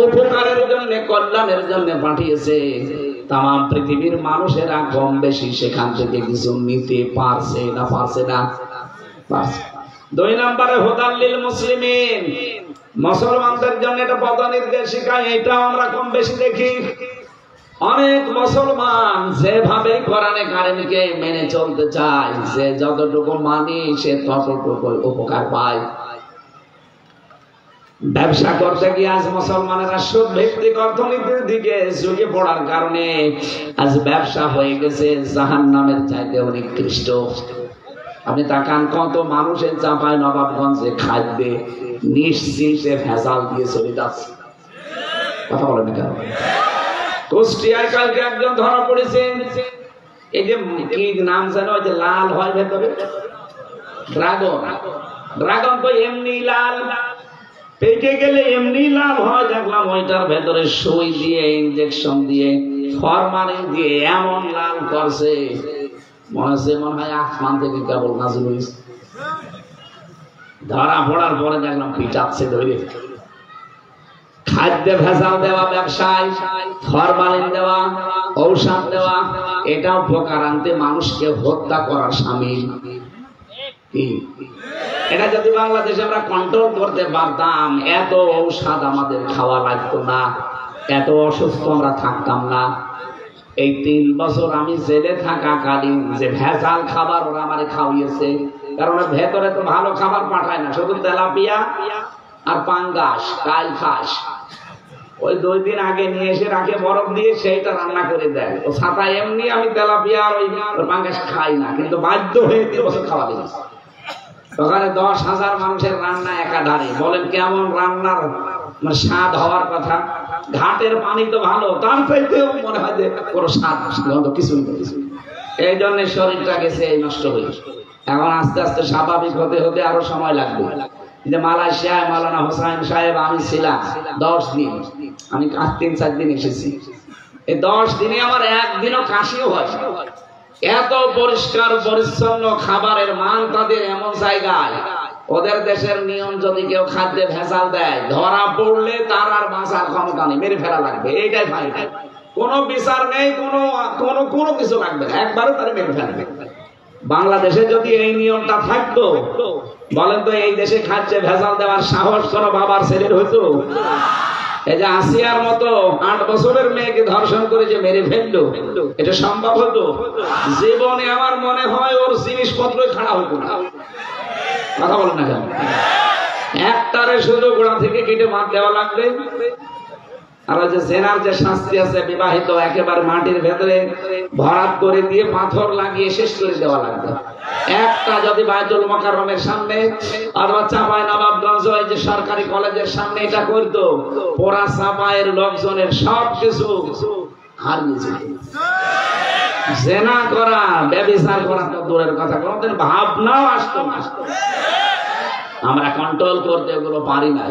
উপকারের জন্য, কল্যাণের জন্য পাঠিয়েছে, তাম পৃথিবীর মানুষেরা কম বেশি সেখান থেকে কিছু নিতে পারছে না? পারছে না? পারছে। 2 নম্বরে হুদাল্লিল মুসলিমিন, মুসলমানদের জন্য এটা পথ নির্দেশিকা। এটা আমরা কম বেশি দেখি। অনেক মুসলমান যেভাবে কোরআনে কারিমকে মেনে চলতে চায়, যে যতটুকু মানি সে ততটুকু উপকার পায়। ব্যবসা করতে গিয়ে আজ মুসলমানেরা সুদ ভিত্তিক অর্থনীতির দিকে ঝুঁকে পড়ার কারণে আজ ব্যবসা হয়ে গেছে জাহান্নামের চাইতে নিকৃষ্ট। আপনি তাকান, কত মানুষের চাপায় নবাবগঞ্জে খাদ্যে নিশ্চিতে ভেজাল দিয়ে চলে যাচ্ছে। কথা বলেন কেন? কুষ্টিয়ায় কালকে একজন ধরা পড়েছে, এই যে কি নাম জানো, ওই যে লাল হয় ভেতরে, ড্রাগন। ড্রাগন তো এমনি লাল, পেকে গেলে এমনি লাল হয়। দেখলাম ওইটার ভেতরে সুই দিয়ে, ইনজেকশন দিয়ে, ফরমালিন দিয়ে এমন লাল করছে, মনে হয় আসমান থেকে কেবল নাজিল হয়েছে। ধরা পড়ার পরে দেখলাম পিটাচ্ছে ধরে। খাদ্যে ভেজাল দেওয়া, ব্যবসায় ফরমালিন দেওয়া, ঔষধ দেওয়া, এটা উপকার আনতে মানুষকে হত্যা করার শামিল। এটা যদি বাংলাদেশে আমরা কন্ট্রোল করতে পারতাম, এত ঔষধ আমাদের খাওয়া লাগতো না, এত অসুস্থ আমরা থাকতাম না। এই 3 বছর আমি জেলে থাকাকালীন যে ভেজাল খাবার ওরা আমারে খাওয়িয়েছে, কারণ ভেতরে তো ভালো খাবার পাঠায় না, শুধু তেলাপিয়া আর পাঙ্গাস, কাল খাস। ওই 2 দিন আগে নিয়ে এসে রাখে বরফ দিয়ে, সেইটা রান্না করে দেয়। ও ছাতা এমনি আমি তেলাপিয়া আর ওই পাঙ্গাস খাই না, কিন্তু বাধ্য হয়ে 3 বছর খাওয়া দিয়েছে। ওখানে 10,000 মানুষের রান্না একাধারে। বলেন কেমন রান্নার স্বাদ হওয়ার কথা? ঘাটের পানি তো ভালো, তার চাইতেও মনে হয় যে কোনো স্বাদ কিছুই নেই। এই জন্য শরীরটা গেছে নষ্ট হয়ে। এখন আস্তে আস্তে স্বাভাবিক হতে হতে আরো সময় লাগবে। যে মালয়েশিয়ায় মাওলানা হোসাইন সাহেব আমি ছিলাম 10 দিন, আমি 3-4 দিন এসেছি। এই 10 দিনে আমার একদিনও কাশিও হয়। এত পরিষ্কার পরিচ্ছন্ন খাবারের মান তাদের, এমন জায়গায়। ওদের দেশের নিয়ম, যদি কেউ খাদ্যে ভেজাল দেয়, ধরা পড়লে তার আর বাঁচার ক্ষমতা নেই, মেরে ফেলা লাগবে। এইটাই ফাইদা, কোনো বিচার নেই, কোনো কিছু লাগবে না, একবারও তারা মেরে ফেলবে। বাংলাদেশে যদি এই নিয়মটা থাকতো, বলেন তো এই দেশে খাদ্যে ভেজাল দেওয়ার সাহস কোনো বাবার ছেলের হইতো? এই যে আসিয়ার মতো 8 বছরের মেয়েকে ধর্ষণ করে যে মেরে ফেললো, এটা সম্ভব হতো? জীবনে আমার মনে হয় ওর জিনিসপত্রই খাড়া হতো না। কথা বলেন না কেন? একটারে শুধু গোড়া থেকে কেটে মার দেওয়া লাগবে। আর ওই যে জেনার যে শাস্তি আছে, বিবাহিত একেবারে মাটির ভেতরে ভরাট করে দিয়ে পাথর লাগিয়ে শেষ করে দেওয়া লাগবে। একটা যদি বাইতুল মোকাররমের সামনে অথবা চাপাই নবাবগঞ্জ যে সরকারি কলেজের সামনে এটা করতো, পোড়া চাপাইয়ের লোকজনের সব কিছু হারিয়ে যেত। জেনা করা, ব্যভিচার করা তো দূরের কথা, কোনদিন ভাবনাও আসতো না। আমরা কন্ট্রোল করতে এগুলো পারি না।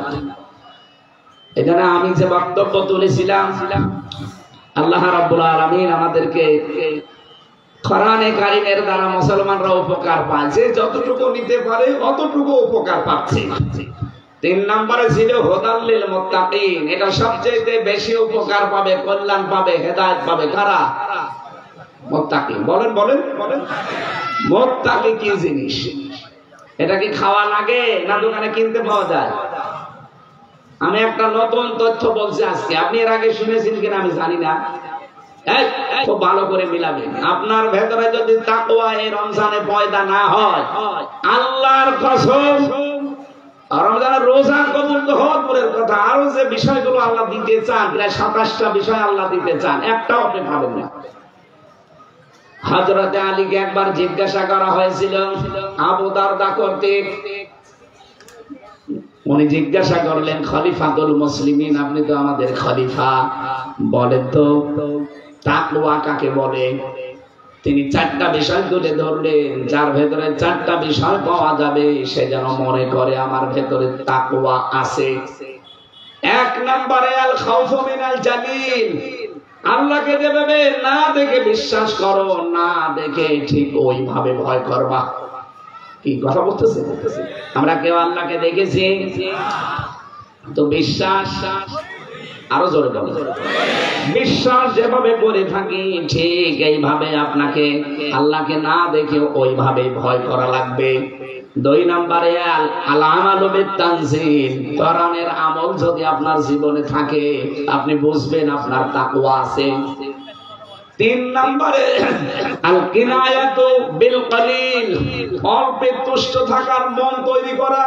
এখানে আমি যে বক্তব্য তুলেছিলাম, আল্লাহ রাব্বুল আলামিন আমাদেরকে কোরআনে কারিমের দ্বারা মুসলমানরা উপকার পায়, যে যতটুকু নিতে পারে অতটুকু উপকার পাচ্ছে। 3 নম্বরে ছিল হুদাল্লিল মুত্তাকিন, এটা সবচেয়ে বেশি উপকার পাবে, কল্যাণ পাবে, হেদায়েত পাবে কারা? মুত্তাকিন। বলেন বলেন বলেন, মুত্তাকি কি জিনিস? এটা কি খাওয়া লাগে না দোকানে কিনতে পাওয়া যায়? আমি একটা নতুন তথ্য বলছি আজকে, আপনি এর আগে শুনেছেন কিনা আমি জানি না। খুব ভালো করে মিলাবেন। আপনার ভেতরে যদি তাকওয়া এই রমজানে পয়দা না হয়, আল্লাহর কসম, রমজানের রোজা কবুল তো হওয়ার পরের কথা, আরো যে বিষয়গুলো আল্লাহ দিতে চান, প্রায় 27টা বিষয় আল্লাহ দিতে চান, একটাও আপনি পাবেন না। হযরত আলীকে একবার জিজ্ঞাসা করা হয়েছিল আবু দারদা কর্তৃক, উনি জিজ্ঞাসা করলেন, খলিফাতুল মুসলিমিন, আপনি তো আমাদের খলিফা, বলেন তো তাকওয়া কাকে বলে? তিনি 4টা বিষয় তুলে ধরলেন, যার ভেতরে 4টা বিষয় পাওয়া যাবে সে যেন মনে করে আমার ভেতরে তাকওয়া আছে। এক নম্বরে আল খাউফু মিনাল জালিল, আল্লাহকে যেভাবে না দেখে বিশ্বাস করো, না দেখে ঠিক ওইভাবে ভয় করবা। কি কথা বলতেছে? আমরা কেউ আল্লাহকে দেখেছি? তো বিশ্বাস আরো জোরে বলো, বিশ্বাস যেভাবে করে থাকি ঠিক এইভাবে আপনাকে আল্লাহকে না দেখে ওইভাবে ভয় করা লাগবে। দুই নম্বরে আল আমালু বিত-তানজিল, কোরআনের আমল যদি আপনার জীবনে থাকে আপনি বুঝবেন আপনার তাকওয়া আছে। তিন নম্বরে আল কিনায়াতু বিল কলিল, অল্পে তুষ্ট থাকার মন তৈরি করা।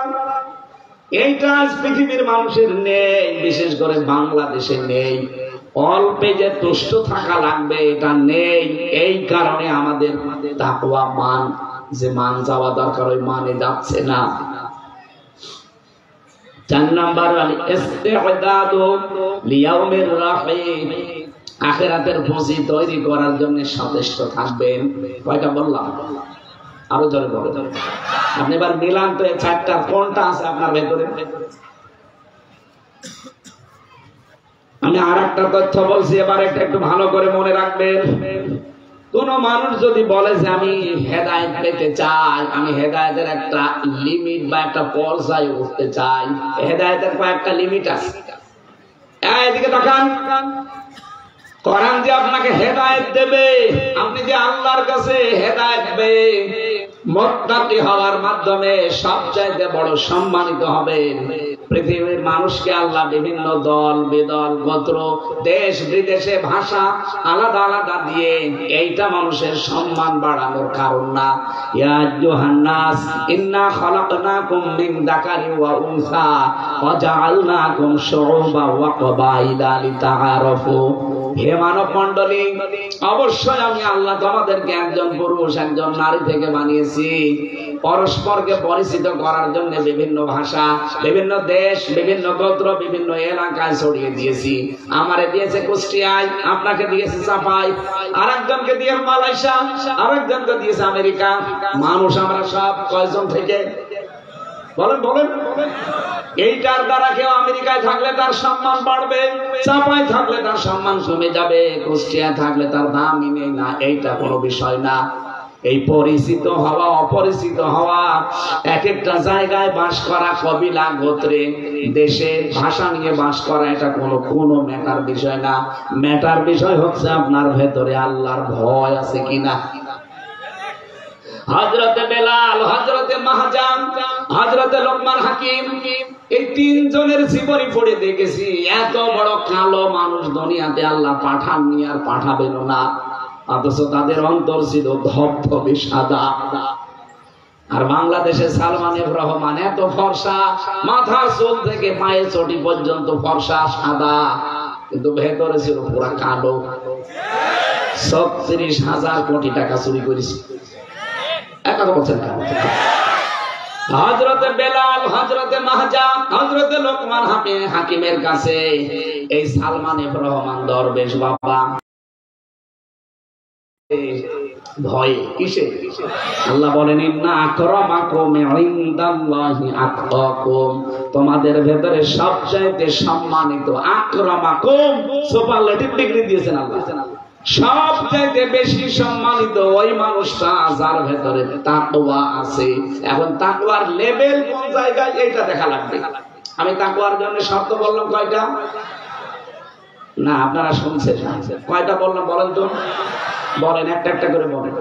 এইটা আজ পৃথিবীর মানুষের নেই, বিশেষ করে বাংলাদেশে নেই। অল্পে যে তুষ্ট থাকা লাগবে এটা নেই। এই কারণে আমাদের তাকওয়া মান, যে মান যাওয়া দরকার ওই মানে যাচ্ছে না। চার নাম্বার আল ইস্তি'দাদু লিয়াউমির রাহিম, আখিরাতের পুঁজি তৈরি করার জন্য সচেষ্ট থাকবেন। কয়টা বললাম? আরো জোরে বলেন। আপনি এবার মিলান তো, এই চারটা কোনটা আছে আপনার ভেতরে? আমি আর একটা তথ্য বলছি, এবার একটু ভালো করে মনে রাখবেন। কোন মানুষ যদি বলে যে আমি হেদায়েত পেতে চাই, আমি হেদায়েতের একটা লিমিট বা একটা পর্যায়ে উঠতে চাই, হেদায়েতের কয়েকটা লিমিট আছে। এদিকে তাকান, কোরআন যে আপনাকে হেদায়েত দেবে, আপনি যে আল্লাহর কাছে হেদায়েত পেয়ে মুত্তাকি হওয়ার মাধ্যমে সবচাইতে বড় সম্মানিত হবেন। পৃথিবীর মানুষকে আল্লাহ বিভিন্ন দল বেদল গোত্র দেশ বিদেশে ভাষা আলাদা আলাদা দিয়ে এইটা মানুষের সম্মান বাড়ানোর কারণ না। ইয়া আইয়ুহান নাস ইন্না খালাকনাকুম মিন যাকারিন ওয়া উনসা ওয়া জাআলনাকুম শুউবান ওয়া ক্বাবাইলা লিতাআরাফু। হে মানব মণ্ডলী, অবশ্যই আমি আল্লাহ তোমাদেরকে একজন পুরুষ একজন নারী থেকে বানিয়েছি, পরস্পরকে পরিচিত করার জন্য বিভিন্ন ভাষা, বিভিন্ন দেশ, বিভিন্ন গোত্র, বিভিন্ন এলাকায় ছড়িয়ে দিয়েছি। আমারে দিয়েছে কুষ্টিয়ায়, আপনাকে দিয়েছে চাপাই, আরেকজনকে দিয়ে মালয়েশিয়া, আরেকজনকে দিয়েছে আমেরিকা। মানুষ আমরা সব কয়জন থেকে বলেন বলেন? এইটার দ্বারা কেউ আমেরিকায় থাকলে তার সম্মান বাড়বে, চাপায় থাকলে তার সম্মান কমে যাবে, কুষ্টিয়ায় থাকলে তার দামই নেই না, এইটা কোনো বিষয় না। এই পরিচিত হওয়া অপরিচিত হওয়া, এক একটা জায়গায় বাস করা, কবিলা গোত্রে দেশে ভাষা নিয়ে বাস করা, এটা কোনো ম্যাটার বিষয় না। ম্যাটার বিষয় হচ্ছে আপনার ভেতরে আল্লাহর ভয় আছে কিনা। হযরতে বেলাল, হযরতে মাহজান, হযরতে লোকমান হাকিম, এই তিনজনের জীবনী পড়ে দেখেছি এত বড় কালো মানুষ দুনিয়াতে আল্লাহ পাঠাননি আর পাঠাবেন না, অথচ তাদের অন্তর ছিল ধবধবে সাদা। আর বাংলাদেশে সালমান এফ রহমান এত ফর্সা, মাথার চুল থেকে পায়ের চটি পর্যন্ত ফর্সা সাদা, কিন্তু ভেতরে ছিল পুরা কালো। ৩৬,০০০ কোটি টাকা চুরি করেছে। হযরতে বেলাল, হযরতে মাহজান, হযরতে লোকমান হাকিমের কাছে এই সালমান এফ রহমান দরবেশ বাবা ভয়ে কিসে? আল্লাহ বলেন ইন্না আকরামাকুম ইনদাল্লাহি আতকাকুম, তোমাদের ভেতরে সবচাইতে সম্মানিত আকরামাকুম, সুপারলেটিভ ডিগ্রি দিয়েছেন আল্লাহ। সবচাইতে বেশি সম্মানিত ওই মানুষটা যার ভেতরে তাকওয়া আছে। এখন তাকওয়ার লেভেল কোন জায়গায় এটা দেখা লাগবে। আমি তাকওয়ার জন্য শর্ত বললাম কয়টা? না আপনারা শুনছেন কয়টা বললাম বলেন তো? বলেন একটা একটা করে বলেন।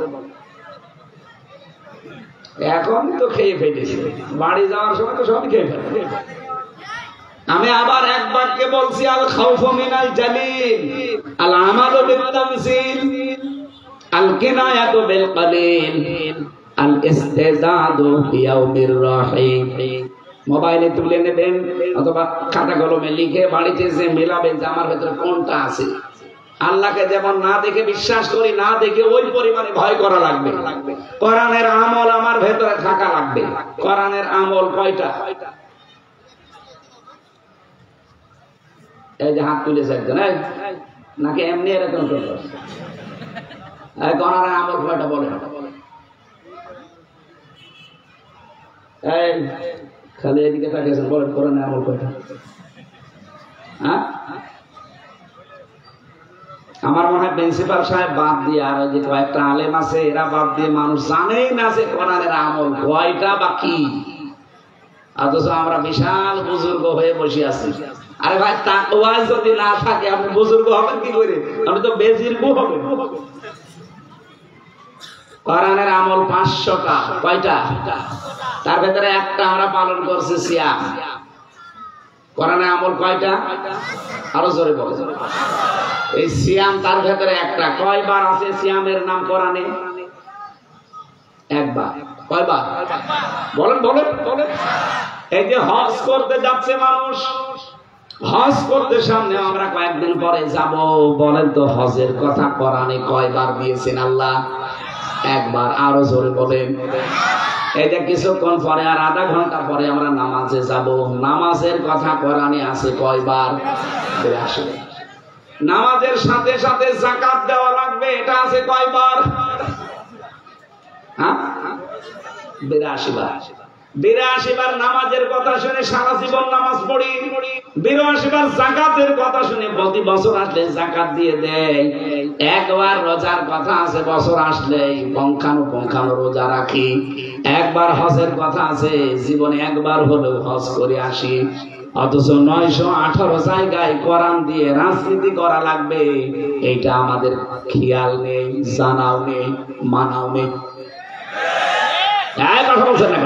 এখন তো খেয়ে ফেলেছি, বাড়ি যাওয়ার সময় তো সব খেয়ে ফেলে। আমি আবার এক বাক্যে বলছি, আল খাউফু মিনাল জালিল, আল আমালু বিত-তামসিল, আল কিনায়াতু বিল কলিল, আল ইস্তিজাদু বিয়াউমির রাহিম। মোবাইলে তুলে নেবেন অথবা খাতা কলমে লিখে বাড়িতে এসে মেলাবেন যে আমার ভেতরে কোনটা আছে। আল্লাহকে যেমন না দেখে বিশ্বাস করি, না দেখে ওই পরিমাণে ভয় করা লাগবে। কোরআনের আমল আমার ভেতরে থাকা লাগবে। কোরআনের আমল কয়টা? এই যে হাত তুলেছে একজন, নাকি এমনি এরকম করলো? কোরআনের আমল কয়টা বলে? খালি এদিকে তাকিয়েছেন, বলেন কোরআনের আমল কয়টা? হ্যাঁ, আমার মনে হয় প্রিন্সিপাল সাহেব বাদ দিয়ে আর ওই যে কয়েকটা আলেম আছে এরা বাদ দিয়ে মানুষ জানেই না যে কোরআনের আমল কয়টা বা কি। অথচ আমরা বিশাল বুজুর্গ হয়ে বসে আছি। আরে ভাই তাকওয়া যদি না থাকে আপনি বুজুর্গ হবেন কি করে? আপনি তো বেজিরগু হবেন। কোরআনের আমল 500টা, কয়টা? তার ভেতরে একটা আমরা পালন করছি, সিয়াম। কোরআনের আমল কয়টা? আরো জোরে বলেন। এই সিয়াম তার ভেতরে একটা। কয়বার আছে সিয়ামের নাম কোরআনে? একবার। কয়বার? বলেন বলেন বলেন। এই যে হজ করতে যাচ্ছে মানুষ, হজ করতে সামনে আমরা কয়েকদিন পরে যাব, বলেন তো হজের কথা কোরআনে কয়বার দিয়েছেন আল্লাহ? একবার। আরো জোরে বলেন। এই যে কিছুক্ষণ পরে আর আধা ঘন্টা পরে আমরা নামাজে যাব, নামাজের কথা কোরআনে আছে কয়বার? 82। নামাজের সাথে সাথে যাকাত দেওয়া লাগবে, এটা আছে কয়বার? হ্যাঁ, 82 বার। 82 বার নামাজের কথা শুনে সারা জীবন নামাজ পড়ি। 82 বার যাকাতের কথা শুনে প্রতি বছর আসলে যাকাত দিয়ে দেয়। একবার রোজার কথা আছে, বছর আসলেই পঙ্খানো রোজা রাখি। একবার হজের কথা আছে, জীবনে একবার হলেও হজ করে আসি। অথচ 918 জায়গায় কোরআন দিয়ে রাজনীতি করা লাগবে, এইটা আমাদের খেয়াল নেই, জানাও নেই, মানাও নেই। কথা বলছেন না?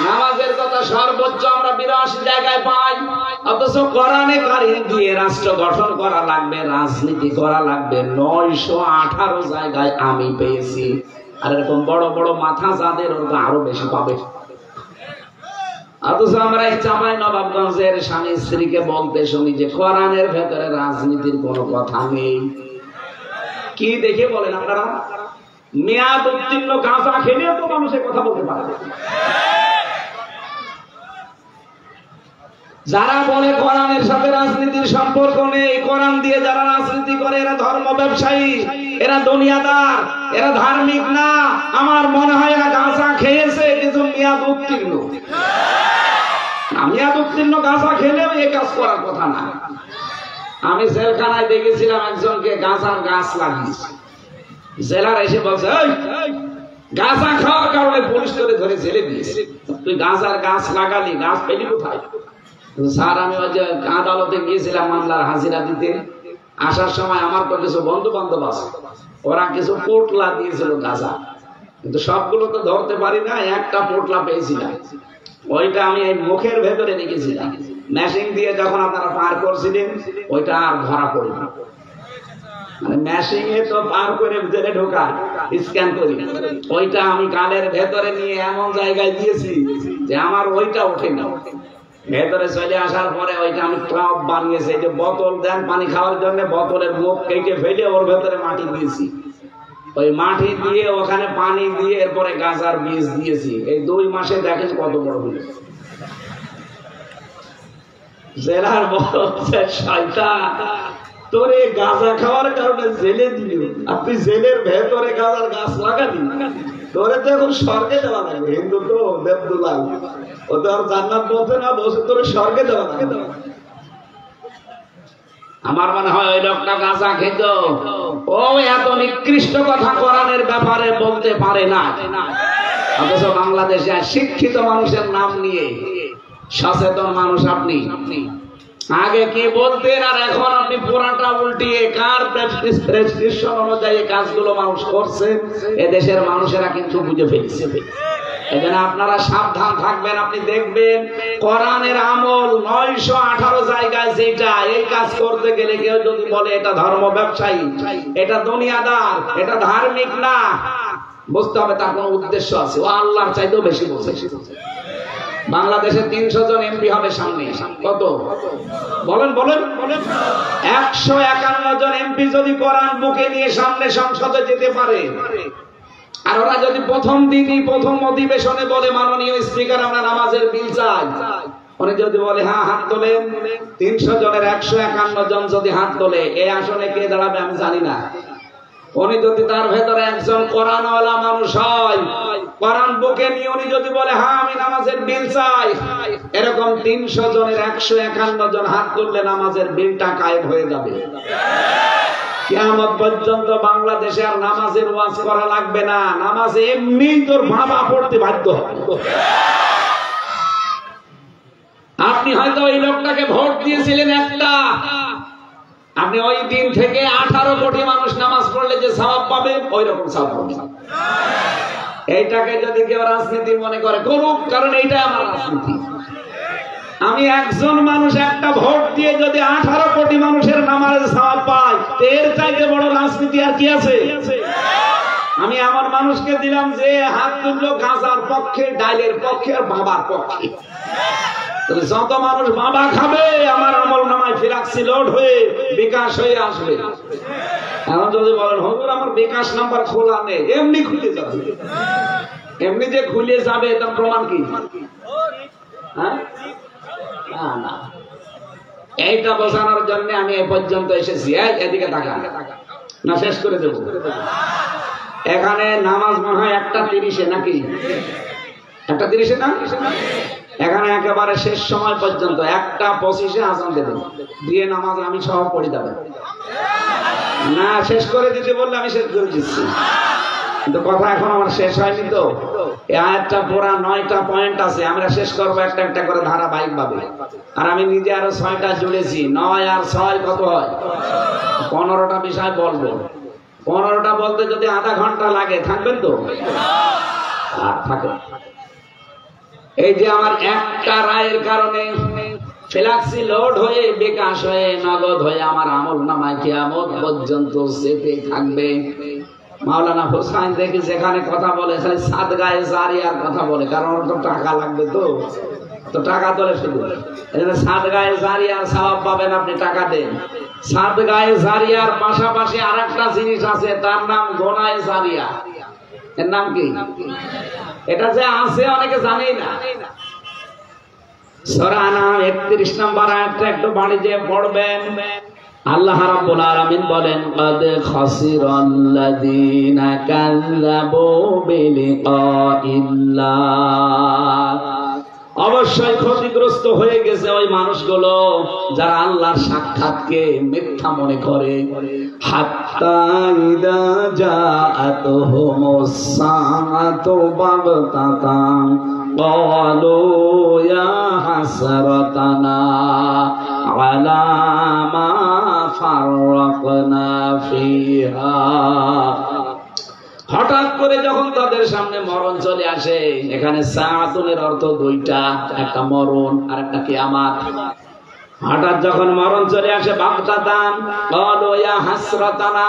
নামাজের কথা সর্বোচ্চ আমরা 82 জায়গায় পাই, অথচ কোরআনে কারিম দিয়ে রাষ্ট্র গঠন করা লাগবে, রাজনীতি করা লাগবে 918 জায়গায় আমি পেয়েছি। আর এরকম বড় বড় মাথা যাদের, ওরা আরো বেশি পাবে। অথচ আমরা এই চাঁপাই নবাবগঞ্জের স্বামী স্ত্রীকে বলতে শুনি যে কোরআনের ভেতরে রাজনীতির কোনো কথা নেই। কি দেখে বলেন আপনারা? মেয়াদ উত্তীর্ণ গাঁজা খেলে তো মানুষের কথা বলতে পারে। যারা বলে কোরআনের সাথে রাজনীতির সম্পর্ক নেই, কোরআন দিয়ে যারা রাজনীতি করে এরা ধর্ম ব্যবসায়ী, এরা দুনিয়াদার, এরা ধার্মিক না। আমার মনে হয় এরা গাঁজা খেয়েছে কিন্তু মেয়াদ উত্তীর্ণ। মেয়াদ উত্তীর্ণ গাঁজা খেলেও এই কাজ করার কথা না। আমি জেলখানায় দেখেছিলাম একজনকে গাঁজার গাছ লাগিয়েছে। জেলার এসে বলছে, গাঁজা খাওয়ার কারণে পুলিশ ধরে জেলে দিয়েছে, তুই গাঁজার গাছ লাগালি, গাছ পেলি কোথায়? স্যার আমি ওই যে আদালতে গিয়েছিলাম মামলার হাজিরা দিতে, আসার সময় আমার তো কিছু বন্ধু বান্ধব আছে, ওরা কিছু পোটলা দিয়েছিল গাঁজা, কিন্তু সবগুলো তো ধরতে পারি না, একটা পোটলা পেয়েছিলাম। ওইটা আমি এই মুখের ভেতরে রেখেছিলাম, মেশিন দিয়ে যখন আপনারা পার করছিলেন ওইটা আর ধরা পড়ল না। মানে মেশিনে তো পার করে জেলে ঢোকা, স্ক্যান করি, ওইটা আমি কানের ভেতরে নিয়ে এমন জায়গায় দিয়েছি যে আমার ওইটা ওঠে না। ভেতরে চলে আসার পরে ওইটা আমি টপ বানিয়েছি, যে বোতল দেন পানি খাওয়ার জন্য, বোতলের মুখ কেটে ফেলে ওর ভেতরে মাটি দিয়েছি, ওই মাটি দিয়ে ওখানে পানি দিয়ে এরপরে গাঁজার বীজ দিয়েছি। এই 2 মাসে দেখেন কত বড় হলো। জেলার বলছে শয়তান, তোরে গাঁজা খাওয়ার কারণে জেলে দিল, আপনি জেলের ভেতরে গাঁজার গাছ লাগালি, তোরে তো এখন স্বর্গে দেওয়া লাগবে। হিন্দু তো দেবদুলাল, ও তো আর জান্নাত বলছে না, বলছে তোরে স্বর্গে দেওয়া লাগবে। আমার মনে হয় ওই লোকটা গাঁজা খেত, ও এত নিকৃষ্ট কথা কোরআনের ব্যাপারে বলতে পারে না। অথচ বাংলাদেশে শিক্ষিত মানুষের নাম নিয়ে সচেতন মানুষ আপনি, আগে কি বলতেন আর এখন আপনি পুরাটা উল্টিয়ে কার প্রেসক্রিপশন অনুযায়ী কাজগুলো মানুষ করছে, এদেশের মানুষেরা কিন্তু বুঝে ফেলছে। এখানে আপনারা সাবধান থাকবেন। আপনি দেখবেন কোরআনের আমল 918 জায়গায় যেটা, এই কাজ করতে গেলে কেউ যদি বলে এটা ধর্ম ব্যবসায়ী, এটা দুনিয়াদার, এটা ধার্মিক না, বুঝতে হবে তার কোনো উদ্দেশ্য আছে, ও আল্লাহর চাইতেও বেশি বলছে। বাংলাদেশে 300 জন এমপি হবে সামনে, কত বলেন বলেন? 151 জন এমপি যদি কোরআন বুকে নিয়ে সামনে সংসদে যেতে পারে, আর ওরা যদি প্রথম দিনই প্রথম অধিবেশনে বলে মাননীয় স্পিকার আমরা নামাজের বিল চাই, উনি যদি বলে হ্যাঁ হাত তোলেন, 300 জনের 151 জন যদি হাত তোলে, এই আসনে কে দাঁড়াবে আমি জানি না। উনি যদি তার ভেতরে একজন কোরআনওয়ালা মানুষ হয়, কোরআন বুকে নিয়ে উনি যদি বলে হ্যাঁ আমি নামাজের বিল চাই, এরকম 300 জনের 151 জন হাত তুললে নামাজের বিলটা কায়েম হয়ে যাবে। কিয়ামত পর্যন্ত বাংলাদেশে আর নামাজের ওয়াজ করা লাগবে না, নামাজ এমনি তোর বাবা পড়তে বাধ্য হবে। আপনি হয়তো ওই লোকটাকে ভোট দিয়েছিলেন একটা, আপনি ওই দিন থেকে 18 কোটি মানুষ নামাজ পড়লে যে সওয়াব পাবে ওই রকম সওয়াব পাবে। এইটাকে যদি কেউ রাজনীতি মনে করে করুক, কারণ এইটাই আমার রাজনীতি। আমি একজন মানুষ একটা ভোট দিয়ে যদি 18 কোটি মানুষের নামাজের সওয়াব পাই, এর চাইতে বড় রাজনীতি আর কি আছে? আমি আমার মানুষকে দিলাম যে হাত তুললো গাঁজার পক্ষে, ডাইলের পক্ষে আর বাবার পক্ষে। যত মানুষ বাবা খাবে আমার আমল নামায় ফিরাক্সি লোড হয়ে বিকাশ হয়ে আসবে। এখন যদি বলেন হুজুর আমার বিকাশ নাম্বার খোলা নেই, এমনি খুলে যাবে। এমনি যে খুলে যাবে তার প্রমাণ কি? হ্যাঁ, না, এইটা বোঝানোর জন্য আমি এ পর্যন্ত এসেছি। এদিকে তাকান না, শেষ করে দেব। এখানে নামাজ মনে হয় 1:30 নাকি 1:30 না? এখানে একেবারে শেষ সময় পর্যন্ত 1:25 আজান দেবেন, দিয়ে নামাজ আমি সহ পড়ে যাবেন। না শেষ করে দিতে বললে আমি শেষ করে দিচ্ছি, কিন্তু কথা এখন আমার শেষ হয়নি। তো এই আয়াতটা পুরা 9টা পয়েন্ট আছে, আমরা শেষ করবো একটা একটা করে ধারাবাহিক ভাবে। আর আমি নিজে আরো 6টা জুড়েছি, 9 আর 6 কত হয়? 15টা বিষয় বলবো। 15টা বলতে যদি আধা ঘন্টা লাগে, থাকবেন তো? থাকবেন। এই যে আমার একটা রায়ের কারণে ফ্ল্যাক্সি লোড হয়ে বিকাশ হয়ে নগদ হয়ে আমার আমল নামায় কিয়ামত পর্যন্ত যেতে থাকবে। মাওলানা হোসাইন দেখি যেখানে কথা বলে খালি সাদগায়ে জারিয়ার কথা বলে, কারণ ওর তো টাকা লাগবে। তো টাকা তোলে শুধু সাদগায়ে জারিয়ার সওয়াব পাবেন, আপনি টাকা দেন। সাদগায়ে জারিয়ার পাশাপাশি আরেকটা জিনিস আছে, তার নাম গোনায়ে জারিয়া। এর নাম কি? এটা যে আছে অনেকে জানেই না। সূরা আনআম 31 নম্বর আয়াতটা একটু বাড়ি যেয়ে পড়বেন। আল্লাহ রাব্বুল আলামিন বলেন, ক্বাদ খাসিরাল্লাযীনা কাযযাবু বিলিকাইল্লাহ। অবশ্যই ক্ষতিগ্রস্ত হয়ে গেছে ওই মানুষগুলো যারা আল্লাহর সাক্ষাৎকে মিথ্যা মনে করে। হাত্তা ইযা জাআতুহুমুস সাআতু বাগতাতান ক্বালু ইয়া হাসরাতানা আলা মা ফাররাকনা ফিহা। হঠাৎ করে যখন তাদের সামনে মরণ চলে আসে, এখানে সাআতুনের অর্থ দুইটা, একটা মরণ আর একটা কিয়ামত। হঠাৎ যখন মরণ চলে আসে, বাগতাতান ক্বালু ইয়া হাসরাতানা,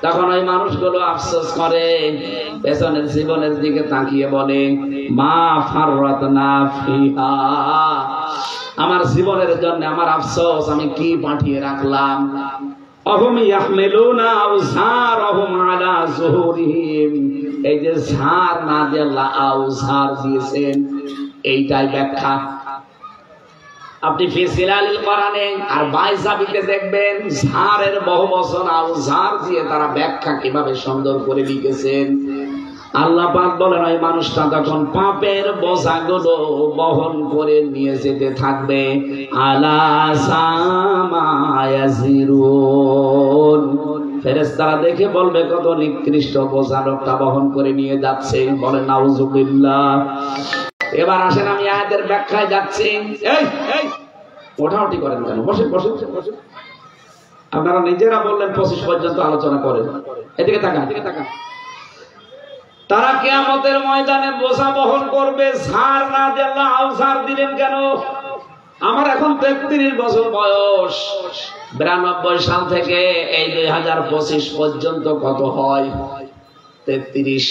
তখন ওই মানুষগুলো আফসোস করে, পেছনের জীবনের দিকে তাকিয়ে বলে মা ফাররাতনা ফিহা, আমার জীবনের জন্য আমার আফসোস, আমি কি পাঠিয়ে রাখলাম। অহুম ইয়াহমিলুনা আওযারহুম আলা যুহুরিহিম, এই যে ঝাড় না দিয়ে আল্লাহ আওযার দিয়েছেন, এইটাই ব্যাখ্যা। আপনি ফি সিলালিল কোরআনে আর বাইজাবিতে দেখবেন ঝাড়ের বহুবচন আওযার দিয়ে তারা ব্যাখ্যা কিভাবে সুন্দর করে লিখেছেন। আল্লাহ পাক বলেন ওই মানুষটা তখন পাপের বোঝাগুলো বহন করে নিয়ে যেতে থাকবে। আলা সামায়াজিরুন, ফেরেশতারা দেখে বলবে কত নিকৃষ্ট বোঝা লোকটা বহন করে নিয়ে যাচ্ছে। বলেন নাউযুবিল্লাহ। এবার আসেন আমি আয়াতের ব্যাখ্যায় যাচ্ছি। এই ওঠাউঠি করেন কেন? বসে বসে বসে। আপনারা নিজেরা বললেন 25 পর্যন্ত আলোচনা করেন। এদিকে তাকান, এদিকে তাকান। তারা কিয়ামতের ময়দানে বোঝা বহন করবে, ঝাড় না দিয়ে আল্লাহ আওযার দিলেন কেন? আমার এখন 33 বছর বয়স, 92 সাল থেকে এই 2025 পর্যন্ত কত হয়? 33।